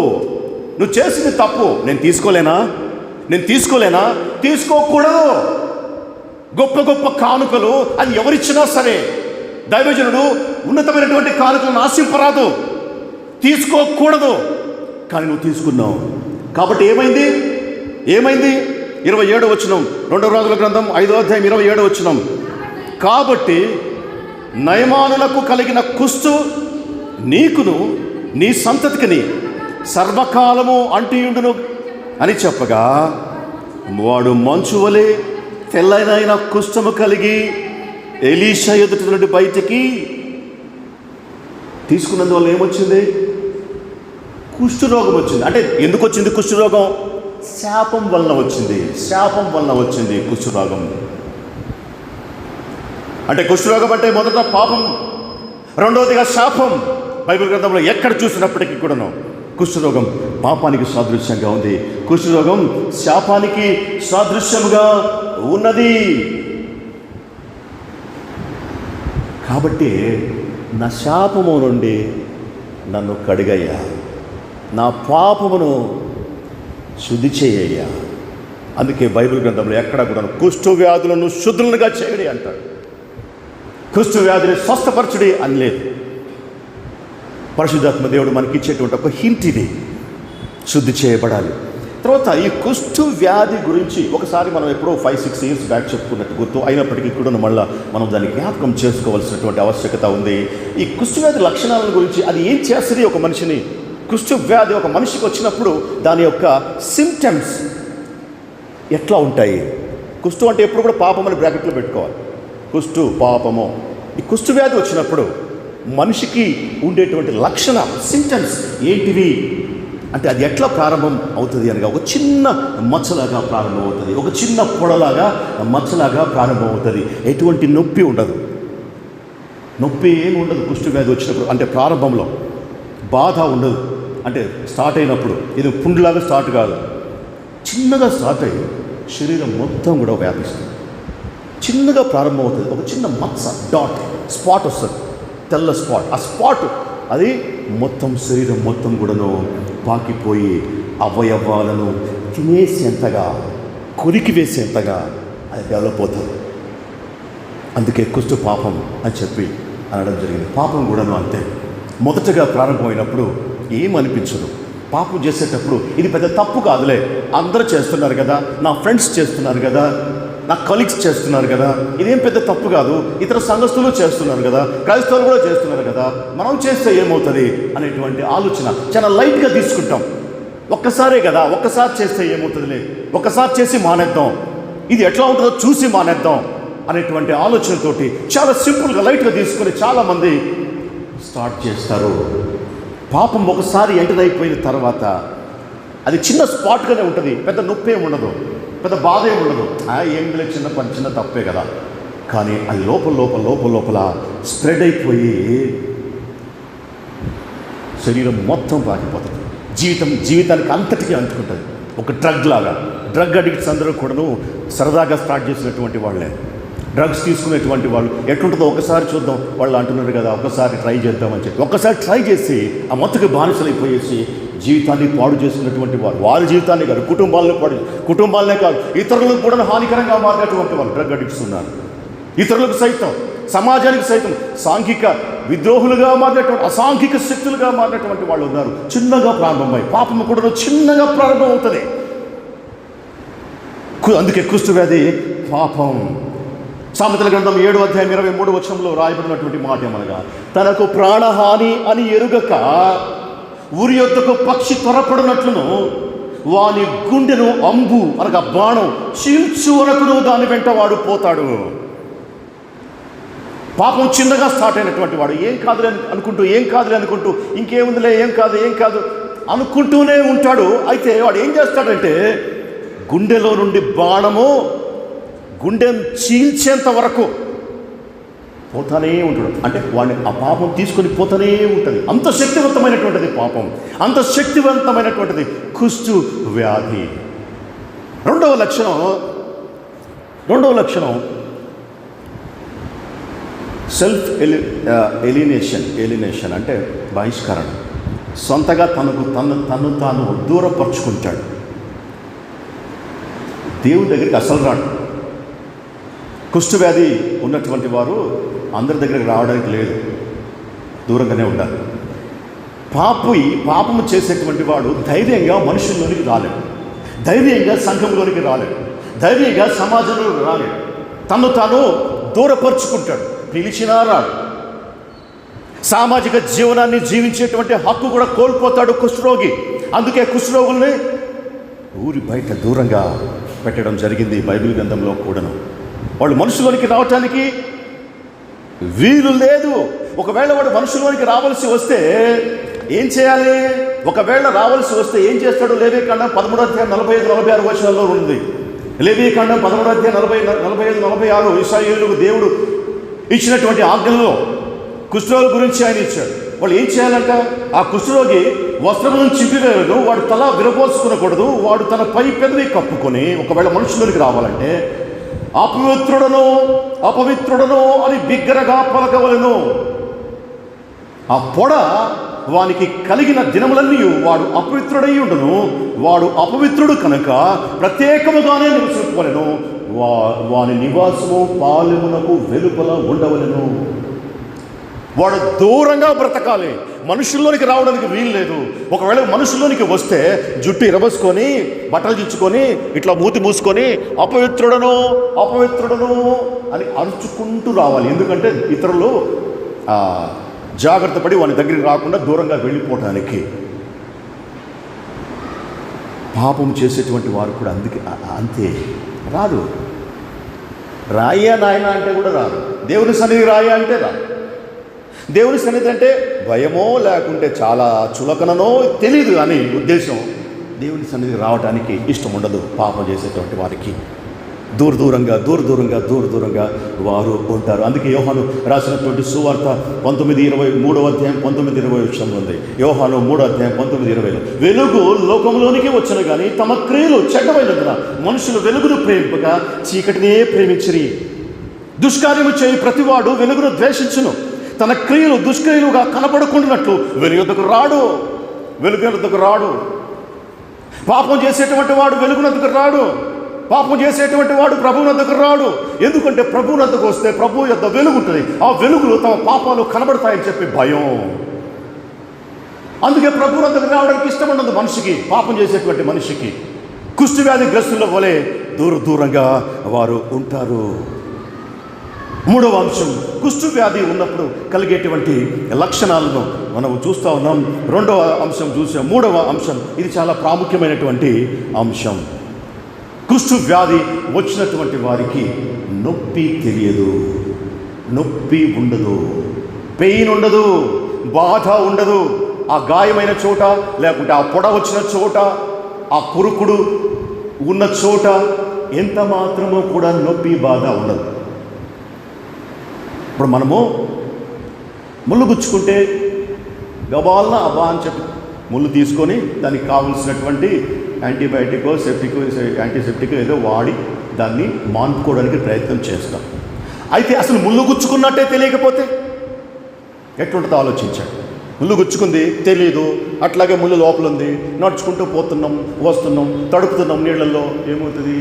Speaker 1: నేను తీసుకోలేనా? తీసుకోకూడదు. గొప్ప గొప్ప కానుకలు అది ఎవరిచ్చినా సరే, దైవజనుడు ఉన్నతమైనటువంటి కానుకలను ఆశింపరాదు, తీసుకోకూడదు. కానీ నువ్వు తీసుకున్నావు కాబట్టి ఏమైంది? 27వ వచనం, 2 రాజుల గ్రంథం 5వ అధ్యాయం 27వ వచనం. కాబట్టి నయమానులకు కలిగిన కుష్టు నీకును నీ సంతతికిని సర్వకాలము అంటియుండును అని చెప్పగా, వాడు మంచు వలె తెల్లనైన కుష్ఠము కలిగి ఎలీషా ఎదుట నుండి బయటికి తీసుకున్నందువల్ల ఏమొచ్చింది? కుష్ఠరోగం వచ్చింది. అంటే ఎందుకు వచ్చింది కుష్ఠరోగం? శాపం వలన వచ్చింది కుష్ఠరోగం. అంటే కుష్ఠరోగం అంటే మొదట పాపం, రెండవదిగా శాపం. బైబిల్ గ్రంథంలో ఎక్కడ చూసినప్పటికీ కూడాను కుష్ఠరోగం పాపానికి సాదృశ్యంగా ఉంది, కుష్ఠరోగం శాపానికి సాదృశ్యంగా ఉన్నది. కాబట్టి నా శాపము నుండి నన్ను కడిగయ్యా, నా పాపమును శుద్ధి చేయయ్యా. అందుకే బైబిల్ గ్రంథంలో ఎక్కడ కూడా కుష్ఠ వ్యాధులను శుద్ధులుగా చేయడి అంటాడు. కుష్ఠ వ్యాధిని స్వస్థపరచుడి అని లేదు. పరిశుద్ధాత్మ దేవుడు మనకి ఇచ్చేటువంటి ఒక హింట్ ఇది, శుద్ధి చేయబడాలి. తర్వాత ఈ కుష్ఠ వ్యాధి గురించి ఒకసారి మనం ఎప్పుడో 5-6 years బ్యాక్ చెప్పుకున్నట్టు గుర్తు, అయినప్పటికీ కూడా మళ్ళీ మనం దాన్ని జ్ఞాపకం చేసుకోవాల్సినటువంటి ఆవశ్యకత ఉంది. ఈ కుష్ఠ వ్యాధి లక్షణాల గురించి, అది ఏం చేస్తుంది ఒక మనిషిని, కుష్ఠ వ్యాధి ఒక మనిషికి వచ్చినప్పుడు దాని యొక్క సిమ్టమ్స్ ఎట్లా ఉంటాయి. కుష్ఠు అంటే ఎప్పుడు కూడా పాపం అని బ్రాకెట్లో పెట్టుకోవాలి. కుష్ఠు పాపము. ఈ కుష్ఠ వ్యాధి వచ్చినప్పుడు మనిషికి ఉండేటువంటి లక్షణాలు, సిమ్టమ్స్ ఏంటివి అంటే అది ఎట్లా ప్రారంభం అవుతుంది అనగా, ఒక చిన్న మచ్చలాగా ప్రారంభమవుతుంది, ఒక చిన్న పొడలాగా మచ్చలాగా ప్రారంభమవుతుంది. ఎటువంటి నొప్పి ఉండదు, నొప్పి ఏమి ఉండదు కుష్ఠ వ్యాధి వచ్చినప్పుడు. అంటే ప్రారంభంలో బాధ ఉండదు. అంటే స్టార్ట్ అయినప్పుడు ఇది పుండులాగా స్టార్ట్ కాదు, చిన్నగా స్టార్ట్ అయ్యి శరీరం మొత్తం కూడా వ్యాపిస్తుంది. చిన్నగా ప్రారంభమవుతుంది, ఒక చిన్న మచ్చ, డాట్, స్పాట్ వస్తుంది, తెల్ల స్పాట్. ఆ స్పాట్ అది మొత్తం శరీరం మొత్తం కూడాను పాకిపోయి అవయవాలను తినేసేంతగా, కొరికి వేసేంతగా అది డెవలప్ అవుతుంది. అందుకే కుష్ఠ పాపం అని చెప్పి అనడం జరిగింది. పాపం కూడాను అంతే. మొదటగా ప్రారంభమైనప్పుడు ఏమనిపించదు. పాపం చేసేటప్పుడు ఇది పెద్ద తప్పు కాదులే, అందరూ చేస్తున్నారు కదా, నా ఫ్రెండ్స్ చేస్తున్నారు కదా, నా కలీగ్స్ చేస్తున్నారు కదా, ఇదేం పెద్ద తప్పు కాదు, ఇతర సంఘస్థులు చేస్తున్నారు కదా, క్రైస్తవులు కూడా చేస్తున్నారు కదా, మనం చేస్తే ఏమవుతుంది అనేటువంటి ఆలోచన చాలా లైట్గా తీసుకుంటాం. ఒక్కసారే కదా, ఒక్కసారి చేస్తే ఏమవుతుందిలే, ఒక్కసారి చేసి మానేద్దాం, ఇది ఎట్లా ఉంటుందో చూసి మానేద్దాం అనేటువంటి ఆలోచనతోటి చాలా సింపుల్గా లైట్గా తీసుకొని చాలామంది స్టార్ట్ చేస్తారు. పాపం ఒకసారి ఎంటర్ అయిపోయిన తర్వాత అది చిన్న స్పాట్గానే ఉంటుంది, పెద్ద నొప్పి ఏమి ఉండదు, పెద్ద బాధ ఏమి ఉండదు. ఏం లేదు, చిన్న పని, చిన్న తప్పే కదా. కానీ అది లోపల స్ప్రెడ్ అయిపోయి శరీరం మొత్తం పాకిపోతుంది, జీవితానికి అంతటికీ అంటుకుంటుంది. ఒక డ్రగ్ అడిక్ట్స్ అందరూ కూడాను సరదాగా స్టార్ట్ చేసినటువంటి వాళ్ళే. డ్రగ్స్ తీసుకునేటువంటి వాళ్ళు ఎట్లుంటుందో ఒకసారి చూద్దాం, వాళ్ళు అంటున్నారు కదా ఒకసారి ట్రై చేద్దామని చెప్పి ఒకసారి ట్రై చేసి ఆ మొత్తకి బానిసలైపోయేసి జీవితాన్ని పాడు చేసుకున్నటువంటి వారు, వారి జీవితాన్ని కాదు కుటుంబాలనే కాదు ఇతరులకు కూడా హానికరంగా మారినటువంటి వాళ్ళు డ్రగ్ అడిక్ట్స్ ఉన్నారు. ఇతరులకు సైతం, సమాజానికి సైతం సాంఘిక విద్రోహులుగా మారినటువంటి, అసాంఘిక శక్తులుగా మారినటువంటి వాళ్ళు ఉన్నారు. చిన్నగా ప్రారంభమై పాపము కూడా చిన్నగా ప్రారంభం అవుతుంది. అందుకే కుష్ఠవ్యాధి పాపం. సామెతల గ్రంథం 7వ అధ్యాయం 23వ వచనంలో రాయబడినటువంటి మాట ఏమనగా, తనకు ప్రాణహాని అని ఎరుగక ఊరి యొద్దకు పక్షి త్వరపడినట్లును వాని గుండెను అంబు అనగా బాణం చీల్చు వరకును దాని వెంట వాడు పోతాడు. పాపం చిన్నగా స్టార్ట్ అయినటువంటి వాడు ఏం కాదులే అనుకుంటూ ఇంకేముందిలే, ఏం కాదు అనుకుంటూనే ఉంటాడు. అయితే వాడు ఏం చేస్తాడంటే గుండెలో నుండి బాణము గుండెను చీల్చేంత వరకు పోతానే ఉంటాడు. అంటే వాడిని ఆ పాపం తీసుకొని పోతానే ఉంటుంది. అంత శక్తివంతమైనటువంటిది పాపం, అంత శక్తివంతమైనటువంటిది కుష్టు వ్యాధి. రెండవ లక్షణం సెల్ఫ్ ఎలినేషన్ అంటే బహిష్కరణ. సొంతగా తను తాను దూరపరుచుకుంటాడు. దేవుని దగ్గరికి అసలు రాడు. కుష్ఠవ్యాధి ఉన్నటువంటి వారు అందరి దగ్గరికి రావడానికి లేదు, దూరంగానే ఉండాలి. పాపము చేసేటువంటి వాడు ధైర్యంగా మనుషుల్లోనికి రాలేడు, ధైర్యంగా సంఘంలోనికి రాలేడు, ధైర్యంగా సమాజంలోకి రాలేడు. తను తాను దూరపరుచుకుంటాడు, పిలిచినా రాడు. సామాజిక జీవనాన్ని జీవించేటువంటి హక్కు కూడా కోల్పోతాడు కుష్ఠరోగి. అందుకే కుష్ఠరోగుల్ని ఊరి బయట దూరంగా పెట్టడం జరిగింది బైబిల్ గ్రంథంలో కూడాను. వాళ్ళు మనుషులోనికి రావటానికి వీలు లేదు. ఒకవేళ వాడు మనుషులోనికి రావాల్సి వస్తే ఏం చేయాలి? ఒకవేళ రావాల్సి వస్తే ఏం చేస్తాడు? లేవీకాండం 13వ అధ్యాయం 45-46 వచనాల్లో ఉంది. లేవీకాండం 13వ అధ్యాయం 45-46 ఇశ్రాయేలుకు దేవుడు ఇచ్చినటువంటి ఆజ్ఞల్లో కుష్ఠరోగి గురించి ఆయన ఇచ్చాడు. వాళ్ళు ఏం చేయాలంట? ఆ కుష్ఠరోగి వస్త్రములను చింపివేయను, వాడు తల విరబోసుకునకూడదు, వాడు తన పై పెదవి కప్పుకొని ఒకవేళ మనుషులోనికి రావాలంటే అపవిత్రుడను అని బిగ్గరగా పలకవలెను. ఆ పొడ వానికి కలిగిన దినములన్నీ వాడు అపవిత్రుడై ఉండును, వాడు అపవిత్రుడు కనుక ప్రత్యేకముగానే నివసింపవలెను, వాని నివాసము పాలెమునకు వెలుపల ఉండవలెను. వాడు దూరంగా బ్రతకాలి, మనుషుల్లోనికి రావడానికి వీలు లేదు. ఒకవేళ మనుషుల్లోనికి వస్తే జుట్టు ఇరబోసుకొని బట్టలు దించుకొని ఇట్లా మూతి మూసుకొని అపవిత్రుడను అని అరుచుకుంటూ రావాలి. ఎందుకంటే ఇతరులు జాగ్రత్త పడి వాని దగ్గరికి రాకుండా దూరంగా వెళ్ళిపోవటానికి. పాపం చేసేటువంటి వారు కూడా అంతే, రాదు. రాయ్యా నాయన అంటే కూడా రాదు. దేవుని సన్నిధి రాయ్యా అంటే రాదు. దేవుని సన్నిధి అంటే భయమో లేకుంటే చాలా చులకననో తెలీదు అని ఉద్దేశం. దేవుని సన్నిధి రావడానికి ఇష్టం ఉండదు పాపం చేసేటువంటి వారికి. దూరంగా వారు ఉంటారు. అందుకే యోహాను రాసినటువంటి సువార్త 19:23వ అధ్యాయం 19-20 విషయంలో ఉంది. యోహాను 3వ అధ్యాయం 19-20లో వెలుగు లోకంలోనికి వచ్చిన కానీ తమ క్రియలు చెడ్డమైనందున మనుషులు వెలుగును ప్రేమింపక చీకటినే ప్రేమించిరి. దుష్కార్యము చేయి ప్రతివాడు వెలుగును ద్వేషించును, తన క్రియలు దుష్క్రియలుగా కనపడకుండానట్లు వెలుగు యొద్దకు రాడు. పాపం చేసేటువంటి వాడు వెలుగునొద్దకు రాడు. పాపం చేసేటువంటి వాడు ప్రభువునొద్దకు రాడు. ఎందుకంటే ప్రభువునొద్దకు వస్తే ప్రభు యొద్ద వెలుగు ఉంటుంది. ఆ వెలుగులో తమ పాపాలు కనబడతాయని చెప్పి భయం. అందుకే ప్రభువునొద్దకు రావడానికి ఇష్టం ఉండదు మనిషికి, పాపం చేసేటువంటి మనిషికి. కుష్ఠవ్యాధి గ్రస్తుల వలె దూరంగా వారు ఉంటారు. మూడవ అంశం, కుష్ఠవ్యాధి ఉన్నప్పుడు కలిగేటువంటి లక్షణాలను మనం చూస్తూ ఉన్నాం. రెండవ అంశం చూసాం. మూడవ అంశం, ఇది చాలా ప్రాముఖ్యమైనటువంటి అంశం. కుష్టు వ్యాధి వచ్చినటువంటి వారికి నొప్పి తెలియదు, నొప్పి ఉండదు, పెయిన్ ఉండదు, బాధ ఉండదు. ఆ గాయమైన చోట, లేకుంటే ఆ పొడ వచ్చిన చోట, ఆ కురుకుడు ఉన్న చోట ఎంత మాత్రమో కూడా నొప్పి బాధ ఉండదు. ఇప్పుడు మనము ముళ్ళు గుచ్చుకుంటే గబాలన అబ్బా అని చెప్పి ముళ్ళు తీసుకొని దానికి కావలసినటువంటి యాంటీసెప్టిక్ ఏదో వాడి దాన్ని మాన్పుకోవడానికి ప్రయత్నం చేస్తాం. అయితే అసలు ముళ్ళు గుచ్చుకున్నట్టే తెలియకపోతే ఎట్లుంటుందో ఆలోచించాడు. ముళ్ళు గుచ్చుకుంది తెలియదు, అట్లాగే ముళ్ళు లోపల ఉంది, నడుచుకుంటూ పోతున్నాం, వస్తున్నాం, తడుపుతున్నాం నీళ్ళల్లో, ఏమవుతుంది?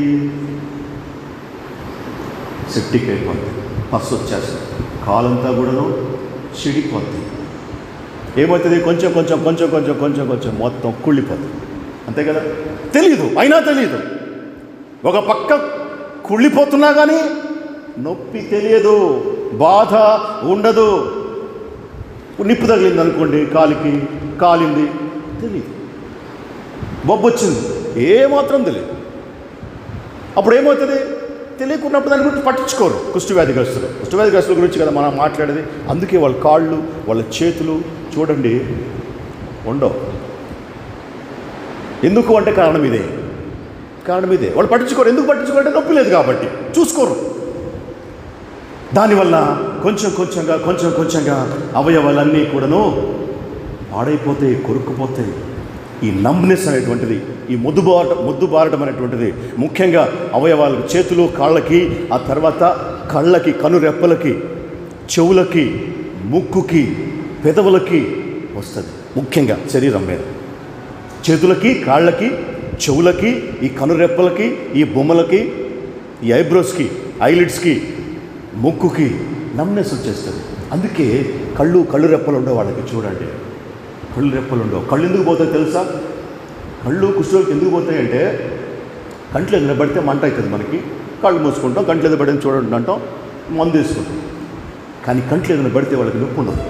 Speaker 1: సెప్టిక్ అయిపోతుంది, పస్సు వచ్చేస్తుంది, కాలంతా కూడాను చెడిపోతుంది. ఏమవుతుంది? కొంచెం కొంచెం కొంచెం కొంచెం కొంచెం కొంచెం మొత్తం కుళ్ళిపోతుంది. అంతే కదా? తెలియదు, అయినా తెలియదు. ఒక పక్క కుళ్ళిపోతున్నా కానీ నొప్పి తెలియదు, బాధ ఉండదు. నిప్పు తగిలింది అనుకోండి, కాలికి కాలింది, తెలియదు. బొబ్బు వచ్చింది, ఏమాత్రం తెలియదు. అప్పుడు ఏమవుతుంది? తెలియకున్నప్పుడు దాని గురించి పట్టించుకోరు కుష్ఠవ్యాధిగ్రస్తులు. కుష్ఠవ్యాధిగ్రస్తుల గురించి కదా మనం మాట్లాడేది. అందుకే వాళ్ళ కాళ్ళు, వాళ్ళ చేతులు చూడండి ఉండవు. ఎందుకు అంటే కారణం ఇదే. వాళ్ళు పట్టించుకోరు. ఎందుకు పట్టించుకోరంటే నొప్పి లేదు కాబట్టి చూసుకోరు. దానివల్ల కొంచెం కొంచెంగా అవయవాలన్నీ కూడాను పాడైపోతాయి, కొరుక్కుపోతాయి. ఈ నంబ్నెస్ అనేటువంటిది, ఈ మొద్దుబారటం అనేటువంటిది ముఖ్యంగా అవయవాలకు, చేతులు, కాళ్ళకి, ఆ తర్వాత కళ్ళకి, కనురెప్పలకి, చెవులకి, ముక్కుకి, పెదవులకి వస్తుంది. ముఖ్యంగా శరీరం మీద చేతులకి, కాళ్ళకి, చెవులకి, ఈ కనురెప్పలకి, ఈ బొమ్మలకి, ఈ ఐబ్రోస్కి, ఐలిడ్స్కి, ముక్కుకి నమ్నెస్ వచ్చేస్తుంది. అందుకే కళ్ళు రెప్పలు ఉండవు వాళ్ళకి. చూడండి, కళ్ళు రెప్పలు ఉండవు. కళ్ళు ఎందుకు పోతాయి తెలుసా? కళ్ళు కుష్ఠరోగికి ఎందుకు పోతాయంటే కంట్లో ఏదైనా పడితే మంట అవుతుంది మనకి. కళ్ళు మూసుకుంటాం, కంట్లో ఏదైనా పడితే చూడండి అంటాం, మందు వేసుకుంటాం. కానీ కంట్లో ఏదైనా పడితే వాళ్ళకి నొప్పి ఉండదు.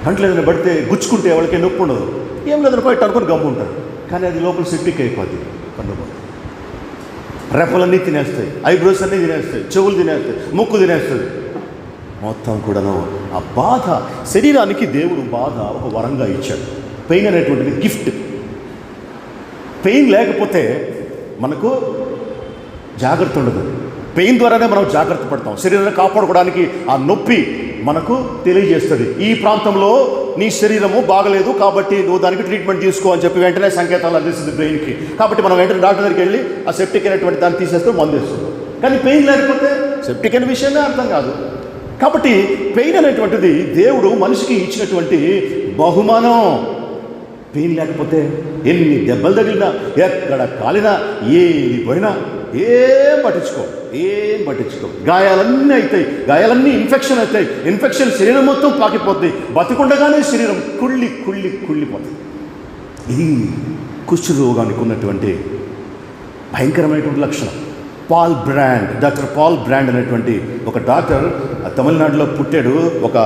Speaker 1: కంట్లో ఏదైనా పడితే గుచ్చుకుంటే వాళ్ళకి నొప్పి ఉండదు. ఏం లేదని పోయి అనుకుని గమ్ము ఉంటారు. కానీ అది లోపల సెప్టిక్ అయిపోద్ది. కన్ను పోతుంది, రెప్పలన్నీ తినేస్తాయి, ఐబ్రోస్ అన్నీ తినేస్తాయి, చెవులు తినేస్తాయి, ముక్కు తినేస్తుంది. మొత్తం కూడాను ఆ బాధ. శరీరానికి దేవుడు బాధ ఒక వరంగా ఇచ్చాడు. పెయిన్ అనేటువంటిది గిఫ్ట్. పెయిన్ లేకపోతే మనకు జాగ్రత్త ఉండదు. పెయిన్ ద్వారానే మనం జాగ్రత్త పడతాం. శరీరాన్ని కాపాడుకోవడానికి ఆ నొప్పి మనకు తెలియజేస్తుంది. ఈ ప్రాంతంలో నీ శరీరము బాగలేదు కాబట్టి నువ్వు దానికి ట్రీట్మెంట్ తీసుకో అని చెప్పి వెంటనే సంకేతాలు అందిస్తుంది బ్రెయిన్కి. కాబట్టి మనం వెంటనే డాక్టర్ దగ్గరికి వెళ్ళి ఆ సెప్టిక్ అనేటువంటి దాన్ని తీసేస్తూ మందు వేస్తున్నాం. కానీ పెయిన్ లేకపోతే సెప్టిక్ అనే విషయమే అర్థం కాదు. కాబట్టి పెయిన్ అనేటువంటిది దేవుడు మనిషికి ఇచ్చినటువంటి బహుమానం. పెయిన్ లేకపోతే ఎన్ని దెబ్బలు తగిలినా, ఎక్కడ కాలినా, ఏది పోయినా ఏం పట్టించుకో. గాయాలన్నీ అవుతాయి, గాయాలన్నీ ఇన్ఫెక్షన్ అవుతాయి. ఇన్ఫెక్షన్ శరీరం మొత్తం పాకిపోతుంది. బతికుండగానే శరీరం కుళ్ళిపోతుంది. ఇది కుష్ఠరోగానికి ఉన్నటువంటి భయంకరమైనటువంటి లక్షణం. డాక్టర్ పాల్ బ్రాండ్ అనేటువంటి ఒక డాక్టర్ తమిళనాడులో పుట్టాడు. ఒక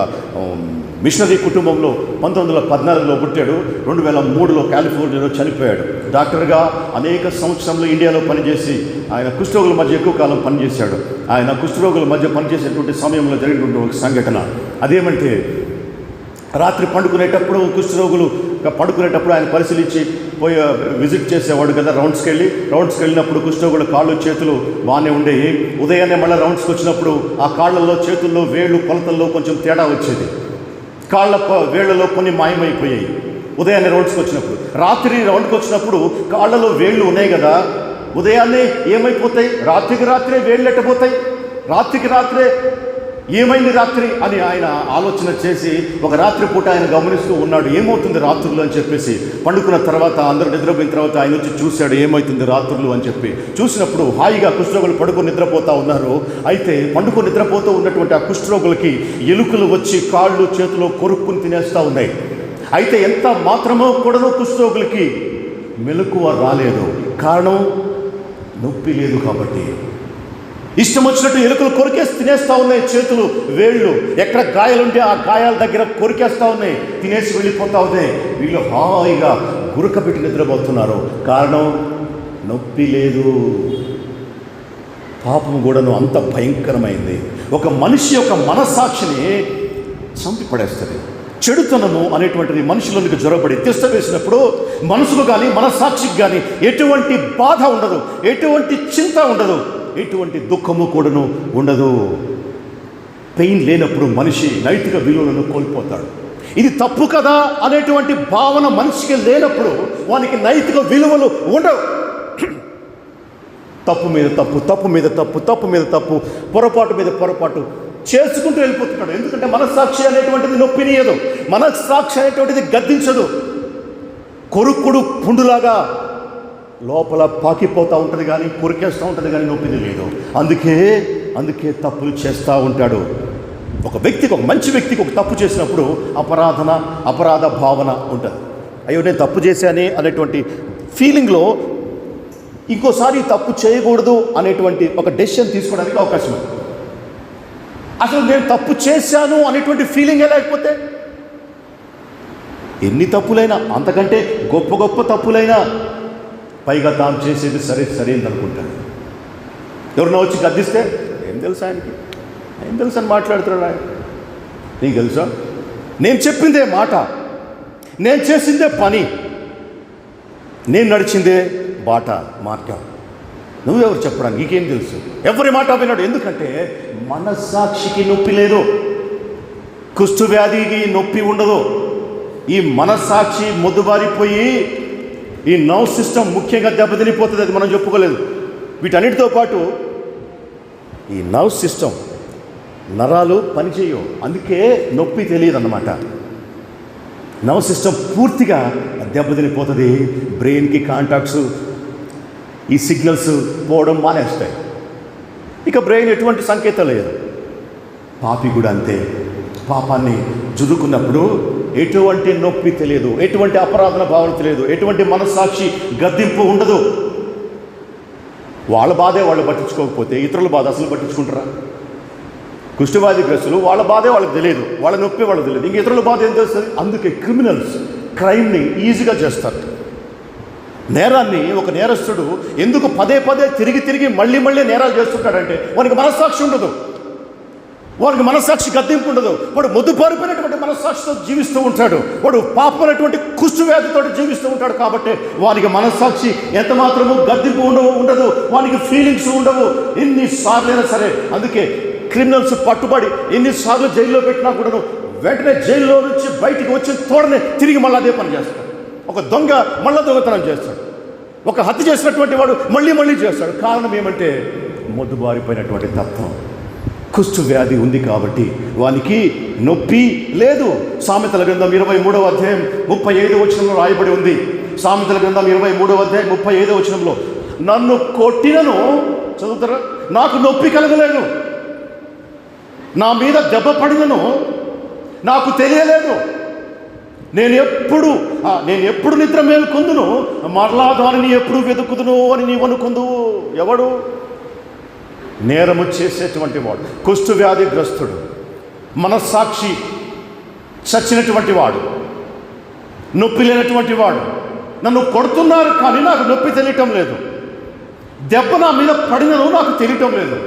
Speaker 1: మిషనరీ కుటుంబంలో 1914లో పుట్టాడు. 2003లో కాలిఫోర్నియాలో చనిపోయాడు. డాక్టర్గా అనేక సంవత్సరంలో ఇండియాలో పనిచేసి ఆయన కుష్ఠరోగుల మధ్య ఎక్కువ కాలం పనిచేశాడు. ఆయన కుష్ఠరోగుల మధ్య పనిచేసేటువంటి సమయంలో జరిగినటువంటి ఒక సంఘటన అదేమంటే, రాత్రి పండుకునేటప్పుడు కుష్ఠరోగులు పడుకునేటప్పుడు ఆయన పరిశీలించి పోయి విజిట్ చేసేవాడు కదా. రౌండ్స్కి వెళ్ళినప్పుడు కుష్ఠరోగుల కాళ్ళు, చేతులు బాగానే ఉండేవి. ఉదయాన్నే మళ్ళీ రౌండ్స్కి వచ్చినప్పుడు ఆ కాళ్ళల్లో, చేతుల్లో, వేళ్ళు కొలతల్లో కొంచెం తేడా వచ్చేది. కాళ్ళ వేళ్లలో కొన్ని మాయమైపోయాయి ఉదయాన్నే రౌండ్స్కి వచ్చినప్పుడు. రాత్రి రౌండ్కి వచ్చినప్పుడు కాళ్ళలో వేళ్ళు ఉన్నాయి కదా, ఉదయాన్నే ఏమైపోతాయి? రాత్రికి రాత్రే వేళ్ళు ఎట్టబోతాయి. రాత్రికి రాత్రే ఏమైంది రాత్రి అని ఆయన ఆలోచన చేసి ఒక రాత్రి పూట ఆయన గమనిస్తూ ఉన్నాడు, ఏమవుతుంది రాత్రులు అని చెప్పేసి. పండుకున్న తర్వాత అందరూ నిద్రపోయిన తర్వాత ఆయన వచ్చి చూశాడు ఏమవుతుంది రాత్రులు అని చెప్పి. చూసినప్పుడు హాయిగా కుష్ఠరోగులు పడుకొని నిద్రపోతూ ఉన్నారు. అయితే పండుకొని నిద్రపోతూ ఉన్నటువంటి ఆ కుష్ఠరోగులకి ఎలుకలు వచ్చి కాళ్ళు, చేతులు కొరుక్కుని తినేస్తూ ఉన్నాయి. అయితే ఎంత మాత్రమో కూడాను కుష్ఠరోగులకి మెలకువ రాలేదు. కారణం నొప్పి లేదు కాబట్టి. ఇష్టం వచ్చినట్టు ఎలుకలు కొరికేసి తినేస్తూ ఉన్నాయి. చేతులు, వేళ్ళు, ఎక్కడ గాయాలుంటే ఆ గాయాల దగ్గర కొరికేస్తూ ఉన్నాయి, తినేసి వెళ్ళిపోతూ ఉన్నాయి. వీళ్ళు హాయిగా గురకబెట్టి నిద్రపోతున్నారు. కారణం నొప్పి లేదు. పాపం కూడాను అంత భయంకరమైంది. ఒక మనిషి యొక్క మనస్సాక్షిని చంపి పడేస్తుంది. చెడుతనము అనేటువంటిది మనుషులకు జ్వరపడి తిష్ట వేసినప్పుడు మనసుకు కానీ మనస్సాక్షికి కానీ ఎటువంటి బాధ ఉండదు, ఎటువంటి చింత ఉండదు, ఎటువంటి దుఃఖము కూడాను ఉండదు. పెయిన్ లేనప్పుడు మనిషి నైతిక విలువలను కోల్పోతాడు. ఇది తప్పు కదా అనేటువంటి భావన మనిషికి లేనప్పుడు వానికి నైతిక విలువలు ఉండవు. తప్పు మీద తప్పు, తప్పు మీద తప్పు, తప్పు మీద తప్పు, పొరపాటు మీద పొరపాటు చేసుకుంటూ వెళ్ళిపోతున్నాడు. ఎందుకంటే మనస్సాక్షి అనేటువంటిది నొప్పినియదు, మనస్సాక్షి అనేటువంటిది గద్దించదు. కొరుక్కుడు పుండులాగా లోపల పాకిపోతూ ఉంటుంది కానీ కొరికేస్తూ ఉంటుంది కానీ నొప్పిది లేదు. అందుకే తప్పులు చేస్తూ ఉంటాడు. ఒక మంచి వ్యక్తికి ఒక తప్పు చేసినప్పుడు అపరాధ భావన ఉంటుంది. అయ్యో నేను తప్పు చేశానే అనేటువంటి ఫీలింగ్లో ఇంకోసారి తప్పు చేయకూడదు అనేటువంటి ఒక డెసిషన్ తీసుకోవడానికి అవకాశం ఉంది. అసలు నేను తప్పు చేశాను అనేటువంటి ఫీలింగే లేకపోతే ఎన్ని తప్పులైనా, అంతకంటే గొప్ప తప్పులైనా పైగా తాను చేసేది సరైనది అనుకుంటాడు. ఎవరినో వచ్చి గద్దిస్తే ఏం తెలుసా ఆయనకి, ఏం తెలుసు అని మాట్లాడుతున్నాడు ఆయన. నీకు తెలుసా, నేను చెప్పిందే మాట, నేను చేసిందే పని, నేను నడిచిందే మార్గం, నువ్వెవరు చెప్పడానికి, నీకేం తెలుసు? ఎవరి మాట విన్నాడు. ఎందుకంటే మనస్సాక్షికి నొప్పి లేదు, కుష్టు వ్యాధికి నొప్పి ఉండదు. ఈ మనస్సాక్షి మొద్దుబారిపోయి ఈ నర్వ్ సిస్టమ్ ముఖ్యంగా దెబ్బతినిపోతుంది. అది మనం చెప్పుకోలేదు. వీటన్నిటితో పాటు ఈ నర్వ్ సిస్టమ్, నరాలు పనిచేయవు, అందుకే నొప్పి తెలియదు అన్నమాట. నర్వ్ సిస్టమ్ పూర్తిగా దెబ్బతినిపోతుంది. బ్రెయిన్కి కాంటాక్ట్స్, ఈ సిగ్నల్స్ పోవడం మానేస్తాయి. ఇక బ్రెయిన్ ఎటువంటి సంకేతం లేదు. పాపి కూడా అంతే. పాపాన్ని జురుకున్నప్పుడు ఎటువంటి నొప్పి తెలియదు, ఎటువంటి అపరాధన భావన తెలియదు, ఎటువంటి మనస్సాక్షి గద్దింపు ఉండదు. వాళ్ళ బాధే వాళ్ళు పట్టించుకోకపోతే ఇతరుల బాధ అసలు పట్టించుకుంటారా? కుష్ఠవ్యాధి గ్రస్తులు వాళ్ళ బాధే వాళ్ళకి తెలియదు, వాళ్ళ నొప్పి వాళ్ళకి తెలియదు, ఇంక ఇతరుల బాధ ఏం తెలుస్తుంది? అందుకే క్రిమినల్స్ క్రైమ్ని ఈజీగా చేస్తారు. నేరాన్ని ఒక నేరస్తుడు ఎందుకు పదే తిరిగి మళ్ళీ నేరాలు చేస్తుంటాడంటే వానికి మనస్సాక్షి ఉండదు, వానికి మనస్సాక్షి గద్దింపు ఉండదు. వాడు మొద్దుపారిపోయినటువంటి మనస్సాక్షితో జీవిస్తూ ఉంటాడు, వాడు పాపమైనటువంటి కుష్ఠవ్యాధితో జీవిస్తూ ఉంటాడు. కాబట్టి వానికి మనస్సాక్షి ఎంత మాత్రము గద్దింపు ఉండదు, వానికి ఫీలింగ్స్ ఉండవు ఎన్నిసార్లైనా సరే. అందుకే క్రిమినల్స్ పట్టుబడి ఎన్నిసార్లు జైల్లో పెట్టినా కూడాను వెంటనే జైల్లో నుంచి బయటికి వచ్చిన తోడనే తిరిగి మళ్ళీ అదే పని చేస్తాడు. ఒక దొంగ మళ్ళీ దొంగతనం చేస్తాడు, ఒక హత్య చేసినటువంటి వాడు మళ్ళీ చేస్తాడు. కారణం ఏమంటే మొద్దుబారిపోయినటువంటి తత్వం, కుష్టు వ్యాధి ఉంది కాబట్టి వానికి నొప్పి లేదు. సామెతల గ్రంథం 23వ అధ్యాయం 35వ వచనంలో రాయబడి ఉంది. సామెతల గ్రంథం 23వ అధ్యాయం 35వ వచనంలో, నన్ను కొట్టినను, చదువుతారా, నాకు నొప్పి కలగలేదు, నా మీద దెబ్బ పడినను నాకు తెలియలేదు, నేను ఎప్పుడు నిద్ర మేల్కొందును, మరలా దానిని ఎప్పుడు వెతుకుదును అని నీవు అనుకుందువు. ఎవడు? నేరము చేసేటువంటి వాడు, కుష్టు వ్యాధిగ్రస్తుడు, మనస్సాక్షి చచ్చినటువంటి వాడు, నొప్పి లేనటువంటి వాడు. నన్ను కొడుతున్నారు కానీ నాకు నొప్పి తెలియటం లేదు, దెబ్బ నా మీద పడినను నాకు తెలియటం లేదు.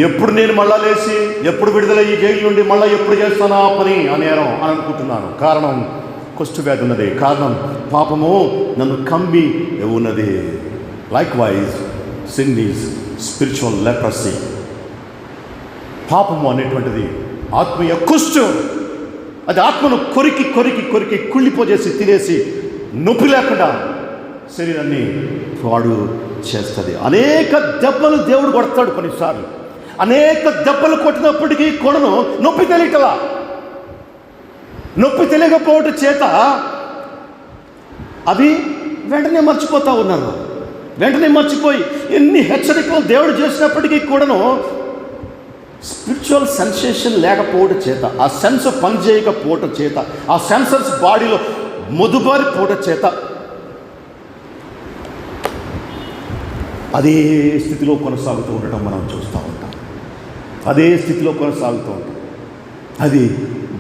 Speaker 1: ఎప్పుడు నేను మళ్ళా లేచి ఎప్పుడు విడుదల ఈ జైలు నుండి మళ్ళీ ఎప్పుడు చేస్తానా పని ఆ నేరం అని అనుకుంటున్నాను. కారణం కుష్టు వ్యాధి ఉన్నది, కారణం పాపము నన్ను కమ్మి ఉన్నది. Like wise sin is spiritual leprosy. పాపము అనేటువంటిది ఆత్మీయ కుష్టు. అది ఆత్మను కొరికి కుళ్ళిపోజేసి తినేసి నొప్పి లేకుండా శరీరాన్ని పాడు చేస్తుంది. అనేక దెబ్బలు దేవుడు కొడతాడు. కొన్నిసార్లు అనేక దెబ్బలు కొట్టినప్పటికీ కొడను నొప్పి తెలియటలా. నొప్పి తెలియకపోవటం చేత అవి వెంటనే మర్చిపోతూ ఉన్నారు. వెంటనే మర్చిపోయి ఎన్ని హెచ్చరికలు దేవుడు చేసినప్పటికీ కూడాను స్పిరిచువల్ సెన్సేషన్ లేకపోవటం చేత, ఆ సెన్స్ పనిచేయకపోవటం చేత, ఆ సెన్సర్స్ బాడీలో మొదుబారిపోవటం చేత అదే స్థితిలో కొనసాగుతూ ఉండటం మనం చూస్తూ ఉంటాం. అదే స్థితిలో కొనసాగుతూ ఉంటాం. అది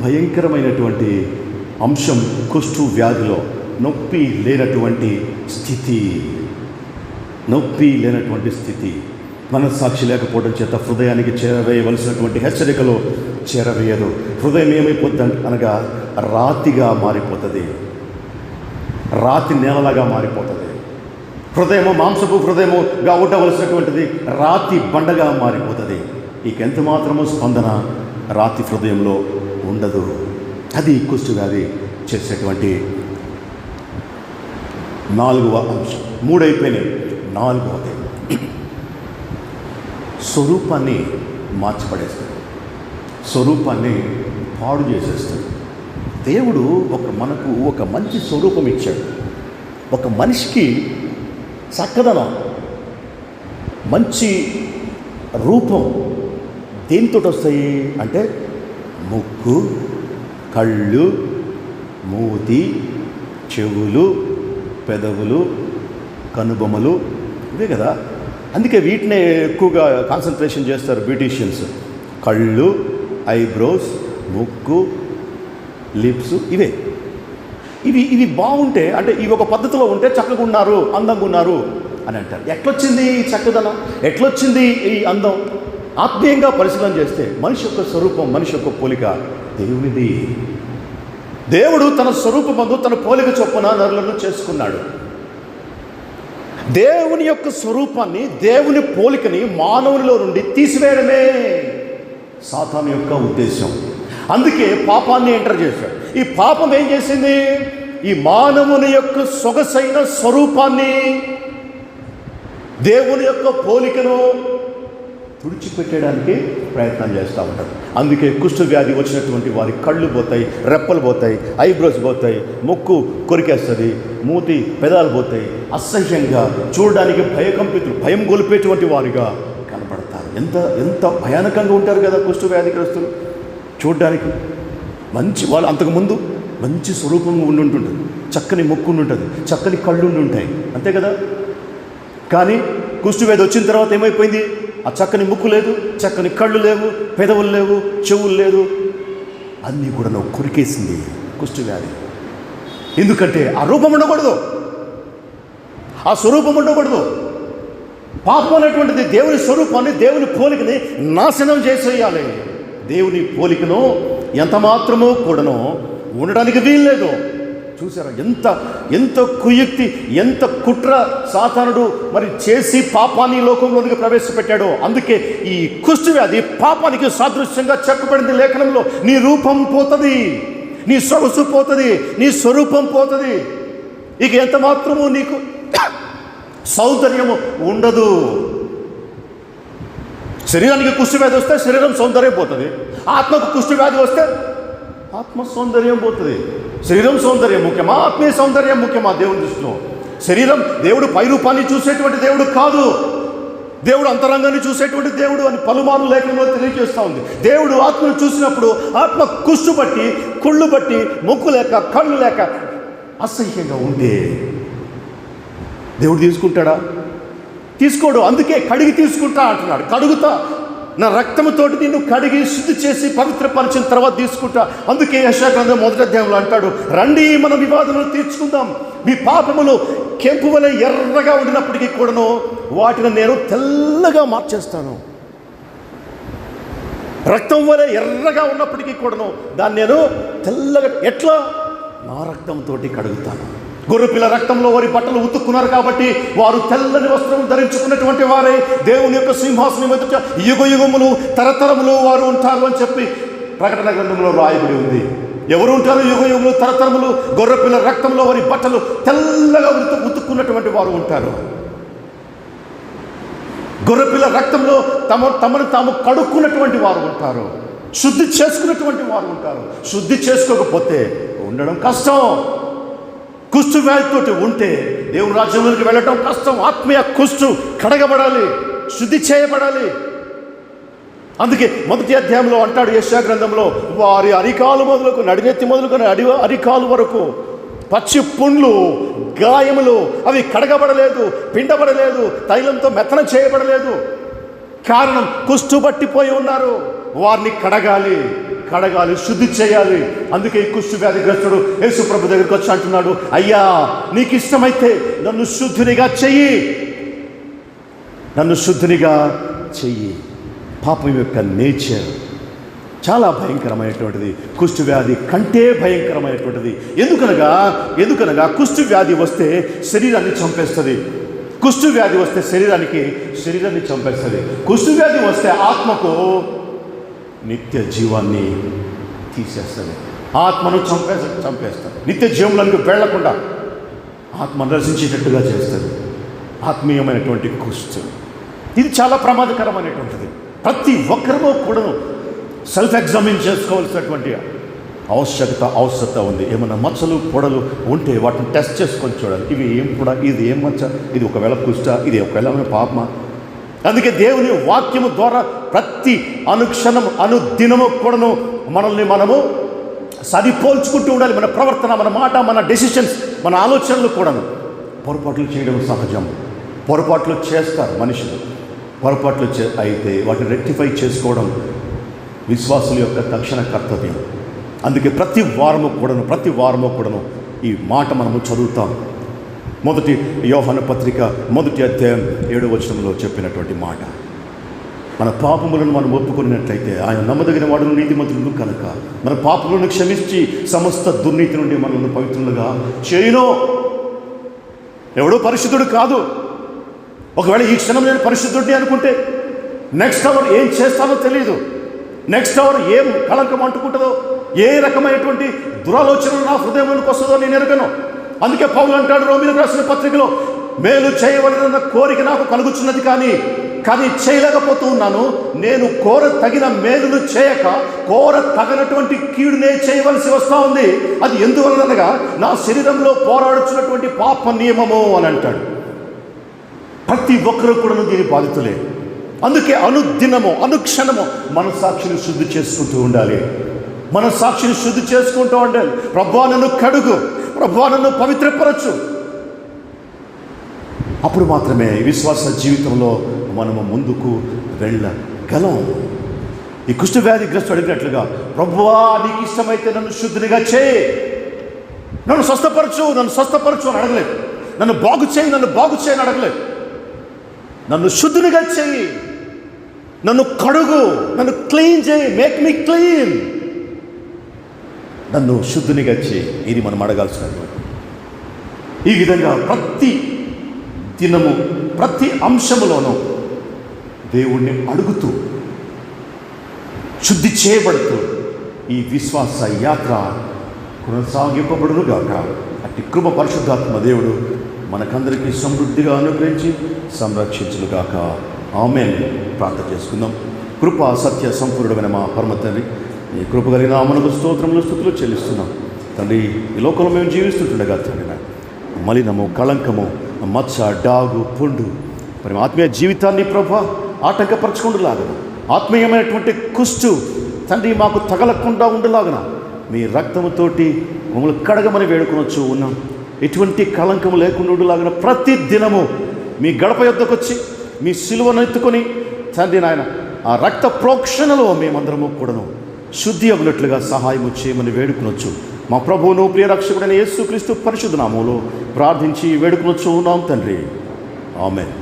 Speaker 1: భయంకరమైనటువంటి అంశం కుష్టు వ్యాధిలో. నొప్పి లేనటువంటి స్థితి. నొప్పి లేనటువంటి స్థితి. మనస్సాక్షి లేకపోవడం చేత హృదయానికి చేరవేయవలసినటువంటి హెచ్చరికలు చేరవేయదు. హృదయం ఏమైపోద్ది అనగా రాతిగా మారిపోతుంది, రాతి నేలలాగా మారిపోతుంది. హృదయము మాంసపు హృదయముగా ఉండవలసినటువంటిది రాతి బండగా మారిపోతుంది. ఇకెంత మాత్రము స్పందన రాతి హృదయంలో ఉండదు. అది కుష్ఠవ్యాధి చేసేటువంటి 4వ అంశం. 3 అయిపోయినాయి. 4వది స్వరూపాన్ని మార్చిపడేస్తాడు, స్వరూపాన్ని పాడు చేసేస్తాడు. దేవుడు మనకు ఒక మంచి స్వరూపం ఇచ్చాడు. ఒక మనిషికి చక్కదనం, మంచి రూపం దేనితో వస్తాయి అంటే ముక్కు, కళ్ళు, మూతి, చెవులు, పెదవులు, కనుబొమ్మలు, ఇవే కదా. అందుకే వీటినే ఎక్కువగా కాన్సన్ట్రేషన్ చేస్తారు బ్యూటీషియన్స్. కళ్ళు, ఐబ్రోస్, ముక్కు, లిప్స్, ఇవి బాగుంటే అంటే ఇవి ఒక పద్ధతిలో ఉంటే చక్కగా ఉన్నారు, అందంగా ఉన్నారు అని అంటారు. ఎట్లొచ్చింది ఈ చక్కదనం, ఎట్లొచ్చింది ఈ అందం? ఆత్మీయంగా పరిశీలన చేస్తే మనిషి యొక్క స్వరూపం, మనిషి యొక్క పోలిక దేవునిది. దేవుడు తన స్వరూపమందు తన పోలిక చొప్పున నరులను చేసుకున్నాడు. దేవుని యొక్క స్వరూపాన్ని, దేవుని పోలికని మానవునిలో నుండి తీసివేయడమే సాతాను యొక్క ఉద్దేశం. అందుకే పాపాన్ని ఎంటర్ చేశాడు. ఈ పాపం ఏం చేసింది? ఈ మానవుని యొక్క సొగసైన స్వరూపాన్ని, దేవుని యొక్క పోలికను తుడిచిపెట్టడానికి ప్రయత్నం చేస్తూ ఉంటారు. అందుకే కుష్ఠవ్యాధి వచ్చినటువంటి వారి కళ్ళు పోతాయి, రెప్పలు పోతాయి, ఐబ్రోస్ పోతాయి, ముక్కు కొరికేస్తుంది, మూతి, పెదాలు పోతాయి. అసహ్యంగా చూడడానికి భయం గొలిపేటువంటి వారిగా కనపడతారు. ఎంత భయానకంగా ఉంటారు కదా కుష్ఠవ్యాధిగ్రస్తులు. చూడడానికి వాళ్ళు అంతకుముందు మంచి స్వరూపంగా ఉండుంటుంది, చక్కని ముక్కు ఉంటుంది, చక్కని కళ్ళు ఉంటాయి, అంతే కదా. కానీ కుష్ఠవ్యాధి వచ్చిన తర్వాత ఏమైపోయింది? ఆ చక్కని ముక్కు లేదు, చక్కని కళ్ళు లేవు, పెదవులు లేవు, చెవులు లేదు, అన్నీ కూడా నువ్వు కొరికేసింది కుష్ఠవ్యాధి. ఎందుకంటే ఆ రూపం ఉండకూడదు, ఆ స్వరూపం ఉండకూడదు. పాపం అనేటువంటిది దేవుని స్వరూపాన్ని, దేవుని పోలికని నాశనం చేసేయాలి. దేవుని పోలికను ఎంత మాత్రమూ కూడాను ఉండడానికి వీల్లేదు. చూసారా ఎంత కుయుక్తి, ఎంత కుట్ర సాతానుడు మరి చేసి పాపాన్ని లోకంలోనికి ప్రవేశపెట్టాడో. అందుకే ఈ కుష్ఠవ్యాధి పాపానికి సాదృశ్యంగా చెప్పబడింది లేఖనంలో. నీ రూపం పోతుంది, నీ సొగసు పోతుంది, నీ స్వరూపం పోతుంది. ఇక ఎంత మాత్రము నీకు సౌందర్యము ఉండదు. శరీరానికి కుష్ఠవ్యాధి వస్తే శరీరం సౌందర్యం పోతుంది, ఆత్మకు కుష్ఠవ్యాధి వస్తే ఆత్మ సౌందర్యం పోతుంది. శరీరం సౌందర్యం ముఖ్యమా, ఆత్మీయ సౌందర్యం ముఖ్యమా దేవుని దృష్టిలో? శరీరం దేవుడు పై రూపాన్ని చూసేటువంటి దేవుడు కాదు, దేవుడు అంతరంగాన్ని చూసేటువంటి దేవుడు అని పలుమార్లు లేఖనంలో తెలియజేస్తూ ఉంది. దేవుడు ఆత్మను చూసినప్పుడు ఆత్మ కుష్టు బట్టి, కుళ్ళు బట్టి, ముక్కు లేక, కళ్ళు లేక అసహ్యంగా ఉంటే దేవుడు తీసుకుంటాడా? తీసుకోడు. అందుకే కడిగి తీసుకుంటా అంటున్నాడు. కడుగుతా, నా రక్తముతోటి నిన్ను కడిగి శుద్ధి చేసి పవిత్రపరిచిన తర్వాత తీసుకుంటా. అందుకే యెషయా గ్రంథం 1వ అధ్యాయంలో అంటాడు, రండి మన వివాదములు తీర్చుకుందాం. మీ పాపములు కెంపు వలె ఎర్రగా ఉండినప్పటికీ కూడాను వాటిని నేను తెల్లగా మార్చేస్తాను. రక్తం వలె ఎర్రగా ఉన్నప్పటికీ కూడాను దాన్ని నేను తెల్లగా, ఎట్లా? నా రక్తంతో కడుగుతాను. గొర్రెపిల్ల రక్తంలో వారి బట్టలు ఉతుక్కున్నారు కాబట్టి వారు తెల్లని వస్త్రం ధరించుకున్నటువంటి వారే దేవుని యొక్క సింహాసనం ఎదుట యుగయుగములు, తరతరములు వారు ఉంటారు అని చెప్పి ప్రకటన గ్రంథంలో రాయబడి ఉంది. ఎవరు ఉంటారు? యుగయుగములు, తరతరములు. గొర్రెపిల్ల రక్తంలో వారి బట్టలు తెల్లగా ఉతుక్కున్నటువంటి వారు ఉంటారు. గొర్రెపిల్ల రక్తంలో తమను తాము కడుక్కున్నటువంటి వారు ఉంటారు, శుద్ధి చేసుకున్నటువంటి వారు ఉంటారు. శుద్ధి చేసుకోకపోతే ఉండడం కష్టం. కుష్ఠవ్యాధితోటి ఉంటే దేవుని రాజ్యంలోకి వెళ్ళటం కష్టం. ఆత్మీయ కుష్ఠు కడగబడాలి, శుద్ధి చేయబడాలి. అందుకే 1వ అధ్యాయంలో అంటాడు యెషయా గ్రంథంలో, వారి అరికాలు మొదలుకు నడినెత్తి మొదలుకొని అరికాలు వరకు పచ్చి పుండ్లు, గాయములు అవి కడగబడలేదు, పిండబడలేదు, తైలంతో మెత్తన చేయబడలేదు. కారణం కుష్ఠు పట్టిపోయి ఉన్నారు. వారిని కడగాలి, శుద్ధి చేయాలి. అందుకే ఈ కుష్టు వ్యాధిగ్రస్తుడు యేసు ప్రభు దగ్గరికి వచ్చి అంటున్నాడు, అయ్యా నీకు ఇష్టమైతే నన్ను శుద్ధునిగా చెయ్యి. పాపం యొక్క నేచర్ చాలా భయంకరమైనటువంటిది. కుష్టు వ్యాధి కంటే భయంకరమైనటువంటిది. ఎందుకనగా కుష్టు వ్యాధి వస్తే శరీరాన్ని చంపేస్తుంది. కుష్టు వ్యాధి వస్తే శరీరాన్ని చంపేస్తుంది. కుష్టు వ్యాధి వస్తే ఆత్మకు నిత్య జీవాన్ని తీసేస్తుంది. ఆత్మను చంపేస్తుంది. నిత్య జీవంలోకి వెళ్లకుండా ఆత్మను రచించేటట్టుగా చేస్తుంది. ఆత్మీయమైనటువంటి కుష్టు ఇది చాలా ప్రమాదకరమైనటువంటిది. ప్రతి ఒక్కరూ కూడా సెల్ఫ్ ఎగ్జామిన్ చేసుకోవాల్సినటువంటి అవసరత ఉంది. ఏమన్నా మచ్చలు పొడలు ఉంటే వాటిని టెస్ట్ చేసుకొని చూడాలి. ఇది ఏం మచ్చ, ఇది ఒకవేళ కుష్ట, ఇది ఒకవేళ పాపమా. అందుకే దేవుని వాక్యము ద్వారా ప్రతి అనుక్షణం అనుదినము కూడాను మనము సరిపోల్చుకుంటూ ఉండాలి. మన ప్రవర్తన, మన మాట, మన డెసిషన్స్, మన ఆలోచనలు కూడాను. పొరపాట్లు చేయడం సహజం. పొరపాట్లు చేస్తారు మనుషులు. అయితే వాటిని రెక్టిఫై చేసుకోవడం విశ్వాసుల యొక్క తక్షణ కర్తవ్యం. అందుకే ప్రతి వారము కూడాను ఈ మాట మనము చదువుతాం. మొదటి యోహాను పత్రిక 1వ అధ్యాయం 7వ వచనంలో చెప్పినటువంటి మాట, మన పాపములను మనం ఒప్పుకున్నట్లయితే ఆయన నమ్మదగిన వాడును నీతిమంతులను కనుక మన పాపములను క్షమించి సమస్త దుర్నీతి నుండి మనల్ని పవిత్రులుగా చేయును. ఎవడో పరిశుద్ధుడు కాదు. ఒకవేళ ఈ క్షణం నేను పరిశుద్ధుడిని అనుకుంటే నెక్స్ట్ అవర్ ఏం చేస్తానో తెలియదు. నెక్స్ట్ అవర్ ఏం కళంకం అంటుకుంటుందో, ఏ రకమైనటువంటి దురాలోచనలు నా హృదయంలోకి వస్తుందో నేను ఎరగను. అందుకే పౌలు అంటాడు రోమీయులకు రాసిన పత్రికలో, మేలు చేయవలెనన్న కోరిక నాకు కలుగుచున్నది కానీ చేయలేకపోతూ ఉన్నాను. నేను తగిన మేలును చేయక తగినటువంటి కీడునే చేయవలసి వస్తూ ఉంది. అది ఎందువలనగా నా శరీరంలో పోరాడుచున్నటువంటి పాప నియమము అని అంటాడు. ప్రతి ఒక్కరు కూడా దీని బాధితులే. అందుకే అనుదినము అనుక్షణము మనస్సాక్షిని శుద్ధి చేసుకుంటూ ఉండాలి. ప్రభువా నన్ను కడుగు, ప్రభువా నన్ను పవిత్రపరచు. అప్పుడు మాత్రమే విశ్వాస జీవితంలో మనము ముందుకు వెళ్ళగలం. ఈ కుష్టు వ్యాధిగ్రస్తుడు అడిగినట్లుగా, ప్రభువా నీకు ఇష్టమైతే నన్ను శుద్ధినిగా చేయి, నన్ను స్వస్థపరచు అని అడగలేదు. నన్ను బాగు చేయి అని అడగలేదు. నన్ను శుద్ధినిగా చేయి, నన్ను కడుగు, నన్ను క్లీన్ చేయి, మేక్ మీ క్లీన్. నన్ను శుద్ధినిగా చేయి. ఇది మనం అడగాల్సినటువంటి. ఈ విధంగా ప్రతి దినము ప్రతి అంశములోనూ దేవుణ్ణి అడుగుతూ శుద్ధి చేయబడుతూ ఈ విశ్వాస యాత్ర కొనసాగింపబడునుగాక. అట్టి కృప పరిశుద్ధాత్మ దేవుడు మనకందరికీ సమృద్ధిగా అనుగ్రహించి సంరక్షించునుగాక. ఆమేన్. ప్రార్థన చేసుకుందాం. కృప సత్య సంపూర్ణమైన మా పరమ తండ్రి, ఈ కృప కలిగిన నామమునకు స్తోత్రములు స్తుతులు చెల్లిస్తున్నాం తండ్రి. ఈ లోకంలో మేము జీవిస్తుండగా తండ్రి, మలినము, కళంకము, మచ్చ, డాగు, పుండు మరి ఆత్మీయ జీవితాన్ని ప్రభా ఆటంకపరచుకుంటులాగన, ఆత్మీయమైనటువంటి కుష్టు తండ్రి మాకు తగలకుండా ఉండలాగన మీ రక్తముతోటి మమ్మల్ని కడగమని వేడుకొనొచ్చు ఉన్నాం. ఎటువంటి కళంకం లేకుండా ఉండలాగిన ప్రతి దినము మీ గడప యొద్దకు వచ్చి మీ సిలువను ఎత్తుకొని తండ్రి నాయన ఆ రక్త ప్రోక్షణలో మేమందరము కూడాను శుద్ధి అవ్వనట్లుగా సహాయము చేయమని వేడుకొనొచ్చు. మా ప్రభువును ప్రియ రక్షకుడైన యేసుక్రీస్తు పరిశుద్ధ నామములో ప్రార్థించి వేడుకొనొచ్చు ఉన్నాం తండ్రి. ఆమేన్.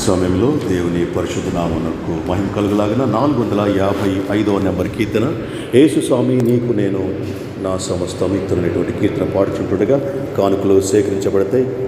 Speaker 1: సమయంలో దేవుని పరిశుద్ధ నామమునకు మహిమ కలుగులాగిన 455వ నెంబర్ కీర్తన, యేసు స్వామి నీకు నేను నా సమస్తం ఇతరులైనటువంటి కీర్తన పాడుచుంటుండగా కానుకలు సేకరించబడతాయి.